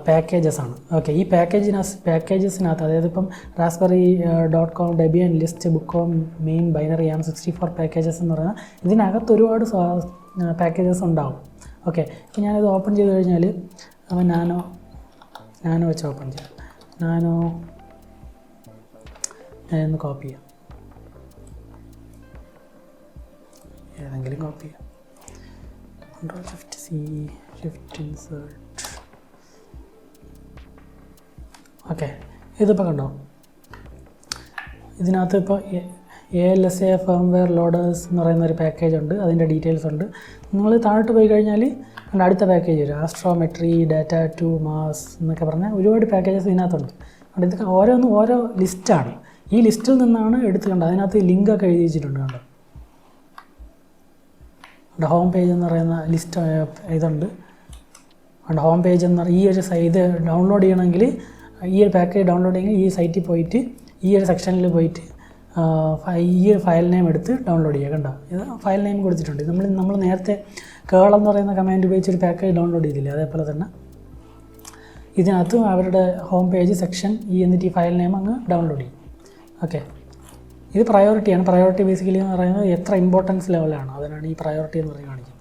പാക്കേജസാണ്. ഓക്കെ, ഈ പാക്കേജസിനകത്ത് അതായത് ഇപ്പം raspberry.com Debian list bookworm main binary ARM64 packages എന്ന് പറഞ്ഞാൽ ഇതിനകത്ത് ഒരുപാട് പാക്കേജസ് ഉണ്ടാവും. ഓക്കെ, ഇപ്പോൾ ഞാനിത് ഓപ്പൺ ചെയ്ത് കഴിഞ്ഞാൽ നാനോ വെച്ച് ഓപ്പൺ ചെയ്യാം. ഞാനൊന്ന് കോപ്പി ചെയ്യാം, ഏതെങ്കിലും കോപ്പി ചെയ്യാം. Ctrl+Shift+C Shift+Insert. ഓക്കെ, ഇതിപ്പോൾ കണ്ടോ, ഇതിനകത്ത് ഇപ്പോൾ ALSA ഫേംവെയർ ലോഡേഴ്സ് എന്ന് പറയുന്ന ഒരു പാക്കേജ് ഉണ്ട്, അതിൻ്റെ ഡീറ്റെയിൽസ് ഉണ്ട്. നിങ്ങൾ താഴോട്ട് പോയി കഴിഞ്ഞാൽ അടുത്ത പാക്കേജ് വരും, ആസ്ട്രോമെട്രി, ഡാറ്റ ടു മാസ് എന്നൊക്കെ പറഞ്ഞാൽ ഒരുപാട് പാക്കേജസ് ഇതിനകത്തുണ്ട്. അതുകൊണ്ട് ഇതൊക്കെ ഓരോന്നും ഓരോ ലിസ്റ്റാണ്. ഈ ലിസ്റ്റിൽ നിന്നാണ് എടുത്തുകൊണ്ട് അതിനകത്ത് ലിങ്കൊക്കെ എഴുതി വെച്ചിട്ടുണ്ട്. കണ്ടോ, ഹോം പേജ് എന്ന് പറയുന്ന ലിസ്റ്റ് ഇതുണ്ട്. അതുകൊണ്ട് ഹോം പേജ് എന്ന് പറഞ്ഞാൽ ഈ ഒരു ഇത് ഡൗൺലോഡ് ചെയ്യണമെങ്കിൽ, ഈ ഒരു പാക്കേജ് ഡൗൺലോഡ് ചെയ്യണമെങ്കിൽ ഈ സൈറ്റിൽ പോയിട്ട് ഈ ഒരു സെക്ഷനിൽ പോയിട്ട് ഈ ഒരു ഫയൽ നെയിം എടുത്ത് ഡൗൺലോഡ് ചെയ്യുക. കണ്ടോ, ഇത് ഫയൽ നെയിം കൊടുത്തിട്ടുണ്ട്. നമ്മൾ നേരത്തെ കേൾ എന്ന് പറയുന്ന കമാൻഡ് ഉപയോഗിച്ച് ഒരു പാക്കേജ് ഡൗൺലോഡ് ചെയ്തില്ലേ, അതേപോലെ തന്നെ ഇതിനകത്ത് അവരുടെ ഹോം പേജ് സെക്ഷൻ എന്നിട്ട് ഈ ഫയൽ നെയിം അങ്ങ് ഡൗൺലോഡ് ചെയ്യും. ഓക്കെ, ഇത് പ്രയോറിറ്റിയാണ്. പ്രയോറിറ്റി ബേസിക്കലി എന്ന് പറയുന്നത് എത്ര ഇമ്പോർട്ടൻസ് ലെവലാണ്, അതിനാണ് ഈ പ്രയോറിറ്റി എന്ന് പറഞ്ഞ് കാണിക്കുന്നത്.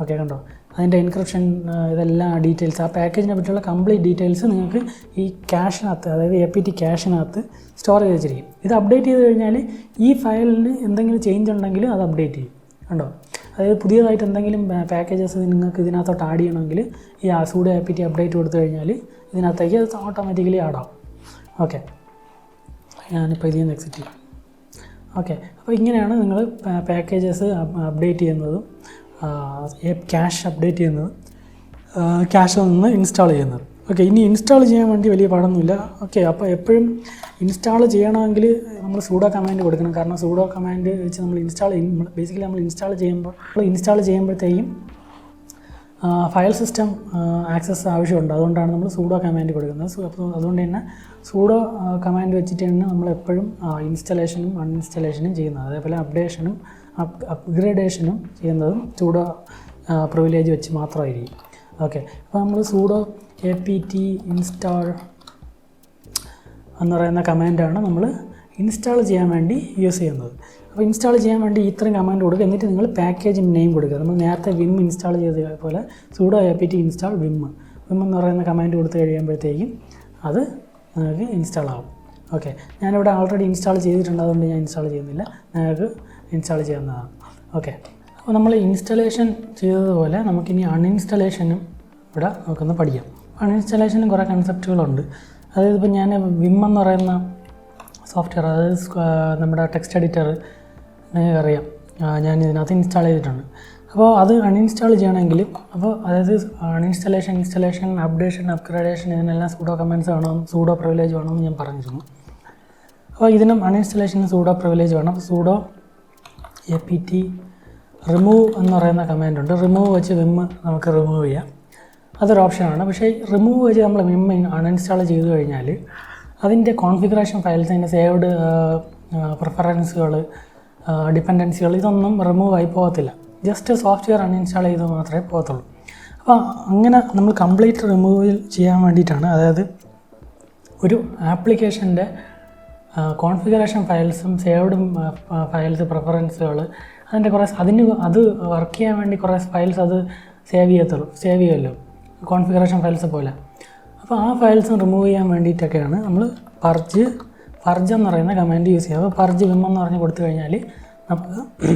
ഓക്കെ, കണ്ടോ, അതിൻ്റെ എൻക്രിപ്ഷൻ ഇതെല്ലാം ഡീറ്റെയിൽസ്, ആ പാക്കേജിനെ പറ്റിയുള്ള കംപ്ലീറ്റ് ഡീറ്റെയിൽസ് നിങ്ങൾക്ക് ഈ ക്യാഷിനകത്ത്, അതായത് APT ക്യാഷിനകത്ത് സ്റ്റോർ ചെയ്ത് വെച്ചിരിക്കും. ഇത് അപ്ഡേറ്റ് ചെയ്ത് കഴിഞ്ഞാൽ ഈ ഫയലിന് എന്തെങ്കിലും ചേഞ്ച് ഉണ്ടെങ്കിൽ അത് അപ്ഡേറ്റ് ചെയ്യും. കണ്ടോ, അതായത് പുതിയതായിട്ട് എന്തെങ്കിലും പാക്കേജസ് നിങ്ങൾക്ക് ഇതിനകത്തോട്ട് ആഡ് ചെയ്യണമെങ്കിൽ ഈ sudo apt അപ്ഡേറ്റ് കൊടുത്തു കഴിഞ്ഞാൽ ഇതിനകത്തേക്ക് അത് ഓട്ടോമാറ്റിക്കലി ആഡാവും. ഓക്കെ, ഞാനിപ്പോൾ ഇതിൽ നിന്ന് എക്സിറ്റ് ചെയ്യാം. ഓക്കെ, അപ്പോൾ ഇങ്ങനെയാണ് നിങ്ങൾ പാക്കേജസ് അപ്ഡേറ്റ് ചെയ്യുന്നതും ക്യാഷ് അപ്ഡേറ്റ് ചെയ്യുന്നത്, ക്യാഷിൽ നിന്ന് ഇൻസ്റ്റാൾ ചെയ്യുന്നത്. ഓക്കെ, ഇനി ഇൻസ്റ്റാൾ ചെയ്യാൻ വേണ്ടി വലിയ പാടൊന്നുമില്ല. ഓക്കെ, അപ്പോൾ എപ്പോഴും ഇൻസ്റ്റാൾ ചെയ്യണമെങ്കിൽ നമ്മൾ sudo കമാൻഡ് കൊടുക്കണം. കാരണം sudo കമാൻഡ് വെച്ച് നമ്മൾ ബേസിക്കലി നമ്മൾ ഇൻസ്റ്റാൾ ചെയ്യുമ്പോഴത്തേക്കും ഫയൽ സിസ്റ്റം ആക്സസ് ആവശ്യമുണ്ട്. അതുകൊണ്ടാണ് നമ്മൾ sudo കമാൻഡ് കൊടുക്കുന്നത്. അപ്പോൾ അതുകൊണ്ട് തന്നെ sudo കമാൻഡ് വെച്ചിട്ട് തന്നെ നമ്മളെപ്പോഴും ഇൻസ്റ്റലേഷനും അൺഇൻസ്റ്റലേഷനും ചെയ്യുന്നത്, അതേപോലെ അപ്ഡേഷനും അപ്ഗ്രേഡേഷനും ചെയ്യുന്നതും sudo പ്രിവിലേജ് വെച്ച് മാത്രമായിരിക്കും. ഓക്കെ, അപ്പോൾ നമ്മൾ sudo apt install എന്ന് പറയുന്ന കമാൻഡാണ് നമ്മൾ ഇൻസ്റ്റാൾ ചെയ്യാൻ വേണ്ടി യൂസ് ചെയ്യുന്നത്. അപ്പോൾ ഇൻസ്റ്റാൾ ചെയ്യാൻ വേണ്ടി ഇത്രയും കമാൻഡ് കൊടുക്കുക. എന്നിട്ട് നിങ്ങൾ പാക്കേജ് നെയിം കൊടുക്കുക. നമ്മൾ നേരത്തെ വിം ഇൻസ്റ്റാൾ ചെയ്ത പോലെ sudo apt install vim എന്ന് പറയുന്ന കമാൻഡ് കൊടുത്ത് കഴിയുമ്പോഴത്തേക്കും അത് നിങ്ങൾക്ക് ഇൻസ്റ്റാൾ ആവും. ഓക്കെ, ഞാനിവിടെ ആൾറെഡി ഇൻസ്റ്റാൾ ചെയ്തിട്ടുണ്ട്, അതുകൊണ്ട് ഞാൻ ഇൻസ്റ്റാൾ ചെയ്യുന്നില്ല, നിങ്ങൾക്ക് ഇൻസ്റ്റാൾ ചെയ്യാവുന്നതാണ്. ഓക്കെ, അപ്പോൾ നമ്മൾ ഇൻസ്റ്റലേഷൻ ചെയ്തതുപോലെ നമുക്കിനി അൺഇൻസ്റ്റലേഷനും ഇവിടെ നമുക്കൊന്ന് പഠിക്കാം. അൺഇൻസ്റ്റലേഷനും കുറേ കൺസെപ്റ്റുകളുണ്ട്. അതായത് ഇപ്പോൾ ഞാൻ വിം എന്ന് പറയുന്ന സോഫ്റ്റ്വെയർ, അതായത് നമ്മുടെ ടെക്സ്റ്റ് എഡിറ്റർ നിങ്ങൾക്കറിയാം, ഞാൻ ഇതിനകത്ത് ഇൻസ്റ്റാൾ ചെയ്തിട്ടുണ്ട്. അപ്പോൾ അത് അൺഇൻസ്റ്റാൾ ചെയ്യണമെങ്കിൽ, അപ്പോൾ അതായത് അൺഇൻസ്റ്റലേഷൻ, ഇൻസ്റ്റലേഷൻ, അപ്ഡേഷൻ, അപ്ഗ്രേഡേഷൻ, ഇതിനെല്ലാം sudo കമാൻഡ്സ് വേണം, sudo പ്രിവിലേജ് വേണമെന്ന് ഞാൻ പറഞ്ഞിരുന്നു. അപ്പോൾ ഇതിനും അൺഇൻസ്റ്റലേഷനും sudo പ്രിവിലേജ് വേണം. sudo apt റിമൂവ് എന്ന് പറയുന്ന കമാൻഡ് ഉണ്ട്. റിമൂവ് വെച്ച് വിം നമുക്ക് റിമൂവ് ചെയ്യാം, അതൊരു ഓപ്ഷനാണ്. പക്ഷേ റിമൂവ് വെച്ച് നമ്മൾ വിം അൺഇൻസ്റ്റാൾ ചെയ്ത് കഴിഞ്ഞാൽ അതിൻ്റെ കോൺഫിഗറേഷൻ ഫയൽസ്, അതിൻ്റെ സേവ്ഡ് പ്രിഫറൻസുകൾ, ഡിപ്പെൻഡൻസികൾ, ഇതൊന്നും റിമൂവ് ആയി പോകത്തില്ല. ജസ്റ്റ് സോഫ്റ്റ്വെയർ അൺഇൻസ്റ്റാൾ ചെയ്ത് മാത്രമേ പോകത്തുള്ളൂ. അപ്പോൾ അങ്ങനെ നമ്മൾ കംപ്ലീറ്റ് റിമൂവ് ചെയ്യാൻ വേണ്ടിയിട്ടാണ്, അതായത് ഒരു ആപ്ലിക്കേഷൻ്റെ കോൺഫിഗറേഷൻ ഫയൽസും സേവ്ഡ് ഫയൽസ്, പ്രിഫറൻസുകൾ, അതിൻ്റെ അത് വർക്ക് ചെയ്യാൻ വേണ്ടി കുറേ ഫയൽസ് അത് സേവ് ചെയ്യുമല്ലോ കോൺഫിഗറേഷൻ ഫയൽസ് പോലെ. അപ്പോൾ ആ ഫയൽസും റിമൂവ് ചെയ്യാൻ വേണ്ടിയിട്ടൊക്കെയാണ് നമ്മൾ പർജ് എന്ന് പറയുന്ന കമാൻഡ് യൂസ് ചെയ്യുക. അപ്പോൾ പർജ് വിം എന്ന് പറഞ്ഞ് കൊടുത്തു കഴിഞ്ഞാൽ നമുക്ക്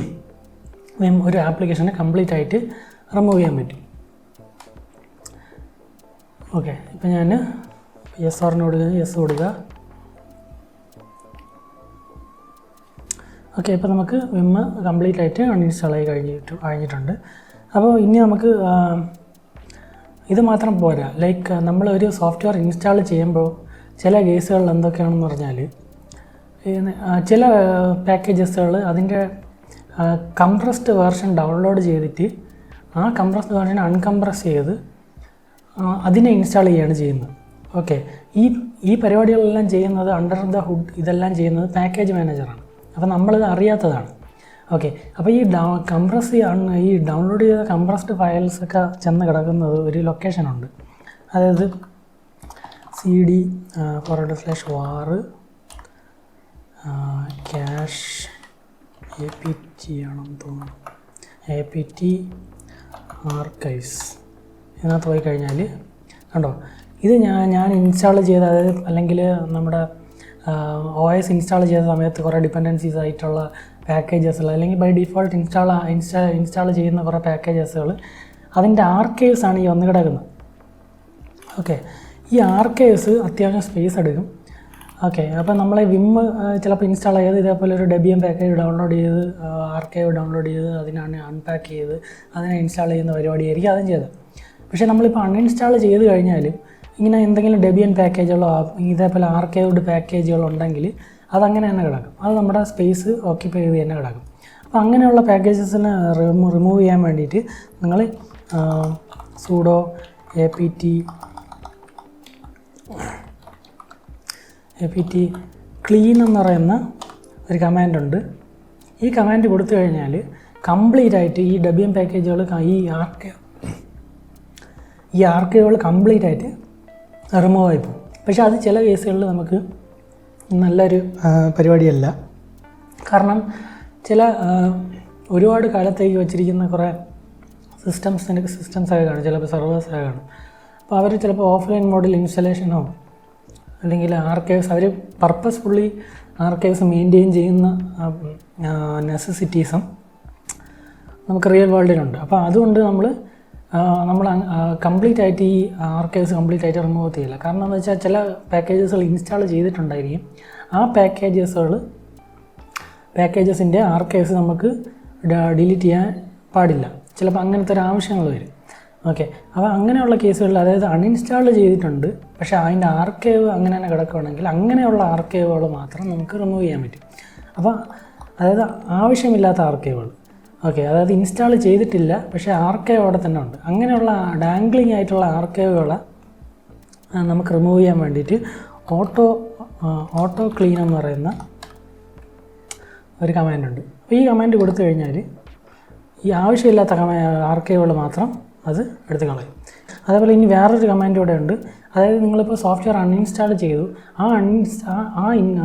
വിം ഒരു ആപ്ലിക്കേഷനെ കംപ്ലീറ്റ് ആയിട്ട് റിമൂവ് ചെയ്യാൻ പറ്റും. ഓക്കെ, ഇപ്പോൾ ഞാൻ യെസ് കൊടുക്കുക. ഓക്കെ, ഇപ്പോൾ നമുക്ക് വിം കംപ്ലീറ്റ് ആയിട്ട് അൺഇൻസ്റ്റാൾ ആയി കഴിഞ്ഞിട്ടുണ്ട്. അപ്പോൾ ഇനി നമുക്ക് ഇത് മാത്രം പോരാ. ലൈക്ക് നമ്മളൊരു സോഫ്റ്റ്വെയർ ഇൻസ്റ്റാൾ ചെയ്യുമ്പോൾ ചില കേസുകളിൽ എന്തൊക്കെയാണെന്ന് പറഞ്ഞാൽ, ചില പാക്കേജസുകൾ അതിൻ്റെ കംപ്രസ്ഡ് വേർഷൻ ഡൗൺലോഡ് ചെയ്തിട്ട് ആ കംപ്രസ്ഡ് വേർഷൻ അൺകംപ്രസ് ചെയ്ത് അതിനെ ഇൻസ്റ്റാൾ ചെയ്യുകയാണ് ചെയ്യുന്നത്. ഓക്കെ, ഈ പരിപാടികളെല്ലാം ചെയ്യുന്നത് അണ്ടർ ദ ഹുഡ് ഇതെല്ലാം ചെയ്യുന്നത് പാക്കേജ് മാനേജറാണ്. അപ്പോൾ നമ്മളിത് അറിയാത്തതാണ്. ഓക്കെ, അപ്പോൾ ഈ ഡൗൺലോഡ് ചെയ്ത കംപ്രസ്ഡ് ഫയൽസൊക്കെ ചെന്ന് കിടക്കുന്നത് ഒരു ലൊക്കേഷനുണ്ട്. അതായത് cd/var ക്യാഷ് apt ആണെന്ന് തോന്നുന്നു, apt ആർക്കൈവ്സ് ഇതിനകത്ത് പോയി കഴിഞ്ഞാൽ കണ്ടോ, ഇത് ഞാൻ ഇൻസ്റ്റാൾ ചെയ്ത, അതായത് അല്ലെങ്കിൽ നമ്മുടെ OS ഇൻസ്റ്റാൾ ചെയ്ത സമയത്ത് കുറേ ഡിപ്പെൻഡൻസീസ് ആയിട്ടുള്ള പാക്കേജസുകൾ, അല്ലെങ്കിൽ ബൈ ഡിഫോൾട്ട് ഇൻസ്റ്റാൾ ചെയ്യുന്ന കുറേ പാക്കേജസുകൾ, അതിൻ്റെ ആർക്കൈവ്സാണ് ഈ വന്ന് കിടക്കുന്നത്. ഓക്കെ, ഈ ആർക്കൈവ്സ് അത്യാവശ്യം സ്പേസ് എടുക്കും. ഓക്കെ, അപ്പോൾ നമ്മളെ വിം ചിലപ്പോൾ ഇൻസ്റ്റാൾ ചെയ്ത് ഇതേപോലെ ഒരു ഡെബിയൻ പാക്കേജ് ഡൗൺലോഡ് ചെയ്ത് ആർക്കൈവ് ഡൗൺലോഡ് ചെയ്ത് അതിനാണ് അൺപാക്ക് ചെയ്ത് അതിനെ ഇൻസ്റ്റാൾ ചെയ്യുന്ന പരിപാടിയായിരിക്കും അതും ചെയ്തത്. പക്ഷേ നമ്മളിപ്പോൾ അൺഇൻസ്റ്റാൾ ചെയ്ത് കഴിഞ്ഞാലും ഇങ്ങനെ എന്തെങ്കിലും ഡെബിയൻ പാക്കേജുകളോ ഇതേപോലെ ആർക്കൈവ്ഡ് പാക്കേജുകളോ ഉണ്ടെങ്കിൽ അതങ്ങനെ തന്നെ കിടക്കും, അത് നമ്മുടെ സ്പേസ് ഓക്യുപ്പൈ ചെയ്ത് തന്നെ കിടക്കും. അപ്പോൾ അങ്ങനെയുള്ള പാക്കേജസിനെ റിമൂവ് ചെയ്യാൻ വേണ്ടിയിട്ട് നിങ്ങൾ sudo apt clean എന്ന് പറയുന്ന ഒരു കമാൻഡ് ഉണ്ട്. ഈ കമാൻഡ് കൊടുത്തു കഴിഞ്ഞാൽ കംപ്ലീറ്റ് ആയിട്ട് ഈ ഡെബിയൻ പാക്കേജുകൾ ഈ ആർക്കൈവുകൾ കംപ്ലീറ്റ് ആയിട്ട് റിമൂവ് ആയി പോകും. പക്ഷേ അത് ചില കേസുകളിൽ നമുക്ക് നല്ലൊരു പരിപാടിയല്ല. കാരണം ചില ഒരുപാട് കാലത്തേക്ക് വച്ചിരിക്കുന്ന കുറേ സിസ്റ്റംസൊക്കെ കാണും, ചിലപ്പോൾ സർവേഴ്സൊക്കെ കാണും. അപ്പോൾ അവർ ചിലപ്പോൾ ഓഫ്ലൈൻ മോഡിൽ ഇൻസ്റ്റലേഷനോ അല്ലെങ്കിൽ ആർക്കൈവ്സ് അവർ പർപ്പസ്ഫുള്ളി ആർക്കൈവ്സ് മെയിൻറ്റെയിൻ ചെയ്യുന്ന നെസസിറ്റീസും നമുക്ക് റിയൽ വേൾഡിലുണ്ട്. അപ്പോൾ അതുകൊണ്ട് നമ്മൾ കംപ്ലീറ്റ് ആയിട്ട് ഈ ആർക്കൈവ്സ് കംപ്ലീറ്റ് ആയിട്ട് റിമൂവ് ചെയ്യില്ല. കാരണം എന്താ വെച്ചാൽ ചില പാക്കേജസുകൾ ഇൻസ്റ്റാൾ ചെയ്തിട്ടുണ്ടായിരിക്കും, ആ പാക്കേജസിൻ്റെ ആർക്കൈവ്സ് നമുക്ക് ഡിലീറ്റ് ചെയ്യാൻ പാടില്ല. ചിലപ്പോൾ അങ്ങനത്തെ ഒരു ആവശ്യങ്ങൾ വരും. ഓക്കെ, അപ്പോൾ അങ്ങനെയുള്ള കേസുകളിൽ അതായത് അൺഇൻസ്റ്റാൾ ചെയ്തിട്ടുണ്ട് പക്ഷേ അതിൻ്റെ ആർക്കൈവ് അങ്ങനെ തന്നെ കിടക്കുകയാണെങ്കിൽ അങ്ങനെയുള്ള ആർക്കൈവുകൾ മാത്രം നമുക്ക് റിമൂവ് ചെയ്യാൻ പറ്റും. അപ്പോൾ അതായത് ആവശ്യമില്ലാത്ത ആർക്കൈവുകൾ, ഓക്കെ, അതായത് ഇൻസ്റ്റാൾ ചെയ്തിട്ടില്ല പക്ഷേ ആർക്കൈവ് അവിടെ തന്നെ ഉണ്ട്, അങ്ങനെയുള്ള ഡാംഗ്ലിംഗ് ആയിട്ടുള്ള ആർക്കൈവുകളെ നമുക്ക് റിമൂവ് ചെയ്യാൻ വേണ്ടിയിട്ട് ഓട്ടോ ക്ലീൻ എന്ന് പറയുന്ന ഒരു കമാൻഡുണ്ട്. അപ്പോൾ ഈ കമാൻഡ് കൊടുത്തു കഴിഞ്ഞാൽ ഈ ആവശ്യമില്ലാത്ത ആർക്കൈവുകൾ മാത്രം അത് എടുത്ത് കളയും. അതേപോലെ ഇനി വേറൊരു കമാൻഡ് ഇവിടെ ഉണ്ട്. അതായത് നിങ്ങളിപ്പോൾ സോഫ്റ്റ്വെയർ അൺഇൻസ്റ്റാൾ ചെയ്തു,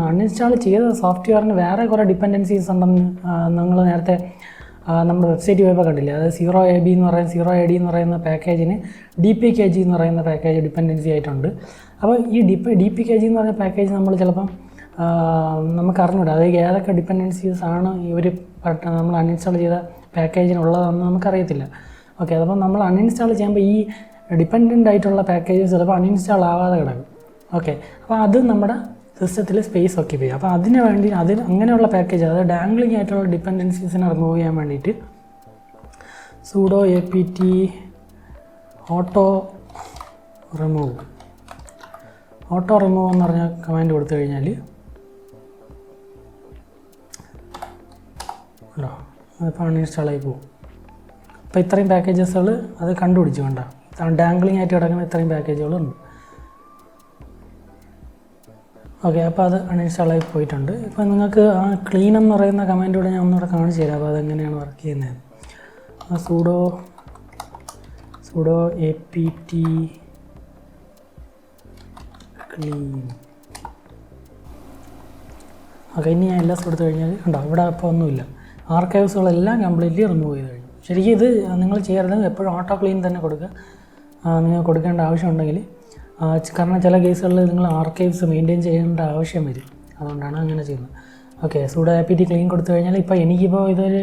അൺഇൻസ്റ്റാൾ ചെയ്ത സോഫ്റ്റ്വെയറിന് വേറെ കുറേ ഡിപ്പെൻഡൻസീസ് ഉണ്ടെന്ന് നിങ്ങൾ നേരത്തെ നമ്മുടെ വെബ്സൈറ്റ് പോയപ്പോൾ കണ്ടില്ലേ. അതായത് 0AD എന്ന് പറയുന്ന പാക്കേജിന് DPKG എന്ന് പറയുന്ന പാക്കേജ് ഡിപ്പെൻഡൻസി ആയിട്ടുണ്ട്. അപ്പോൾ ഈ DPKG എന്ന് പറയുന്ന പാക്കേജ് നമ്മൾ ചിലപ്പം നമുക്ക് അറിഞ്ഞൂടാ, അതായത് ഏതൊക്കെ ഡിപ്പെൻഡൻസീസ് ആണ് ഇവർ നമ്മൾ അൺഇൻസ്റ്റാൾ ചെയ്ത പാക്കേജിനുള്ളതെന്ന് നമുക്കറിയത്തില്ല. ഓക്കെ, അപ്പോൾ നമ്മൾ അൺഇൻസ്റ്റാൾ ചെയ്യുമ്പോൾ ഈ ഡിപ്പെൻഡൻ്റ് ആയിട്ടുള്ള പാക്കേജസ് ചിലപ്പോൾ അൺഇൻസ്റ്റാൾ ആവാതെ കിടക്കും. ഓക്കെ, അപ്പോൾ അത് നമ്മുടെ സിസ്റ്റത്തിൽ സ്പേസ് ഓക്യുപ്പൈ ചെയ്യും. അപ്പോൾ അതിന് വേണ്ടി അങ്ങനെയുള്ള പാക്കേജ്, അതായത് ഡാംഗ്ലിംഗ് ആയിട്ടുള്ള ഡിപ്പെൻഡൻസീസിനെ റിമൂവ് ചെയ്യാൻ വേണ്ടിയിട്ട് sudo apt auto remove എന്ന് പറഞ്ഞ കമാൻഡ് കൊടുത്തു കഴിഞ്ഞാൽ അതിപ്പോൾ അൺഇൻസ്റ്റാൾ ആയി പോകും. അപ്പോൾ ഇത്രയും പാക്കേജസുകൾ അത് കണ്ടുപിടിച്ചു വേണ്ട, ഡാംഗ്ലിംഗ് ആയിട്ട് കിടക്കുന്ന ഇത്രയും പാക്കേജുകളുണ്ട്. ഓക്കെ, അപ്പോൾ അത് അൺഇൻസ്റ്റാൾ ആയി പോയിട്ടുണ്ട്. ഇപ്പോൾ നിങ്ങൾക്ക് ആ ക്ലീൻ എന്ന് പറയുന്ന കമാൻഡൂടെ ഞാൻ ഒന്നുകൂടെ കാണിച്ചു തരാം. അപ്പോൾ അതെങ്ങനെയാണ് വർക്ക് ചെയ്യുന്നത്. sudo apt clean. ഓക്കെ, ഇനി ഞാൻ എല്ലാം കൊടുത്തു കഴിഞ്ഞാൽ ഉണ്ടോ ഇവിടെ അപ്പോൾ ഒന്നുമില്ല, ആർക്കൈവ്സുകളെല്ലാം കംപ്ലീറ്റ്ലി റിമൂവ് ചെയ്ത് കഴിഞ്ഞു. ശരിക്കും ഇത് നിങ്ങൾ ചെയ്യരുത്, എപ്പോഴും ഓട്ടോ ക്ലീൻ തന്നെ കൊടുക്കുക. നിങ്ങൾ കൊടുക്കേണ്ട ആവശ്യമുണ്ടെങ്കിൽ, കാരണം ചില കേസുകളിൽ നിങ്ങൾ ആർക്കൈവ്സ് മെയിൻറ്റെയിൻ ചെയ്യേണ്ട ആവശ്യം വരും, അതുകൊണ്ടാണ് അങ്ങനെ ചെയ്യുന്നത്. ഓക്കെ, sudo apt ക്ലീൻ കൊടുത്തു കഴിഞ്ഞാൽ ഇപ്പോൾ എനിക്കിപ്പോൾ ഇതൊരു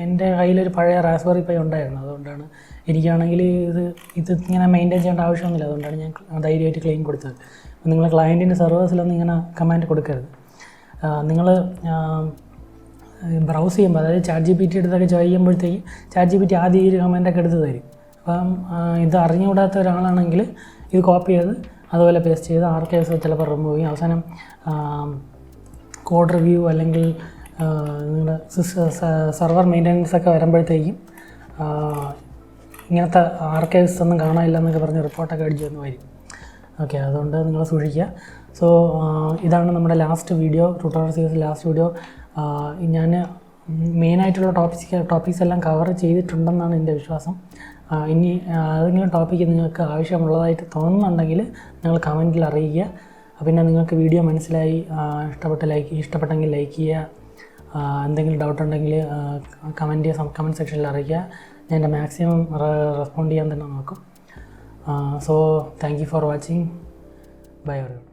എൻ്റെ കയ്യിലൊരു പഴയ റാസ്ബെറി പൈ ഉണ്ടായിരുന്നു, അതുകൊണ്ടാണ് എനിക്കാണെങ്കിൽ ഇത് ഇങ്ങനെ മെയിൻറ്റെയിൻ ചെയ്യേണ്ട ആവശ്യമൊന്നുമില്ല, അതുകൊണ്ടാണ് ഞാൻ ധൈര്യമായിട്ട് ക്ലീൻ കൊടുത്തത്. നിങ്ങൾ ക്ലയൻറ്റിൻ്റെ സെർവേഴ്സിലൊന്നും ഇങ്ങനെ കമാൻഡ് കൊടുക്കരുത്. നിങ്ങൾ ബ്രൗസ് ചെയ്യുമ്പോൾ, അതായത് ChatGPT എടുത്തൊക്കെ ചെയ്യുമ്പോഴത്തേക്ക് ChatGPT ആദ്യം ഈ ഒരു കമാൻഡൊക്കെ എടുത്ത് തരും. അപ്പം ഇത് അറിഞ്ഞുകൂടാത്ത ഒരാളാണെങ്കിൽ ഇത് കോപ്പി ചെയ്ത് അതുപോലെ പേസ്റ്റ് ചെയ്ത് ആർക്കൈവ്സ് ചിലപ്പോൾ റിമൂവ് ചെയ്യും. അവസാനം കോഡ് റിവ്യൂ അല്ലെങ്കിൽ നിങ്ങളുടെ സെർവർ മെയിൻ്റനൻസ് ഒക്കെ വരുമ്പോഴത്തേക്കും ഇങ്ങനത്തെ ആർക്കൈവ്സ് ഒന്നും കാണാനില്ല എന്നൊക്കെ പറഞ്ഞ് റിപ്പോർട്ടൊക്കെ അടിച്ചു വന്ന് വരും. ഓക്കെ, അതുകൊണ്ട് നിങ്ങൾ സൂക്ഷിക്കുക. സോ ഇതാണ് നമ്മുടെ last video, tutorial series last video. ഞാൻ മെയിനായിട്ടുള്ള ടോപ്പിക്സ് എല്ലാം കവർ ചെയ്തിട്ടുണ്ടെന്നാണ് എൻ്റെ വിശ്വാസം. ഇനി ഏതെങ്കിലും ടോപ്പിക്ക് നിങ്ങൾക്ക് ആവശ്യമുള്ളതായിട്ട് തോന്നുന്നുണ്ടെങ്കിൽ നിങ്ങൾ കമൻറ്റിൽ അറിയിക്കുക. പിന്നെ നിങ്ങൾക്ക് വീഡിയോ മനസ്സിലായി ഇഷ്ടപ്പെട്ടെങ്കിൽ ലൈക്ക് ചെയ്യുക. എന്തെങ്കിലും ഡൗട്ട് ഉണ്ടെങ്കിൽ കമൻറ്റ് സെക്ഷനിൽ അറിയിക്കുക. ഞാൻ എൻ്റെ മാക്സിമം റെസ്പോണ്ട് ചെയ്യാൻ തന്നെ നോക്കും. So thank you for watching. Bye everyone.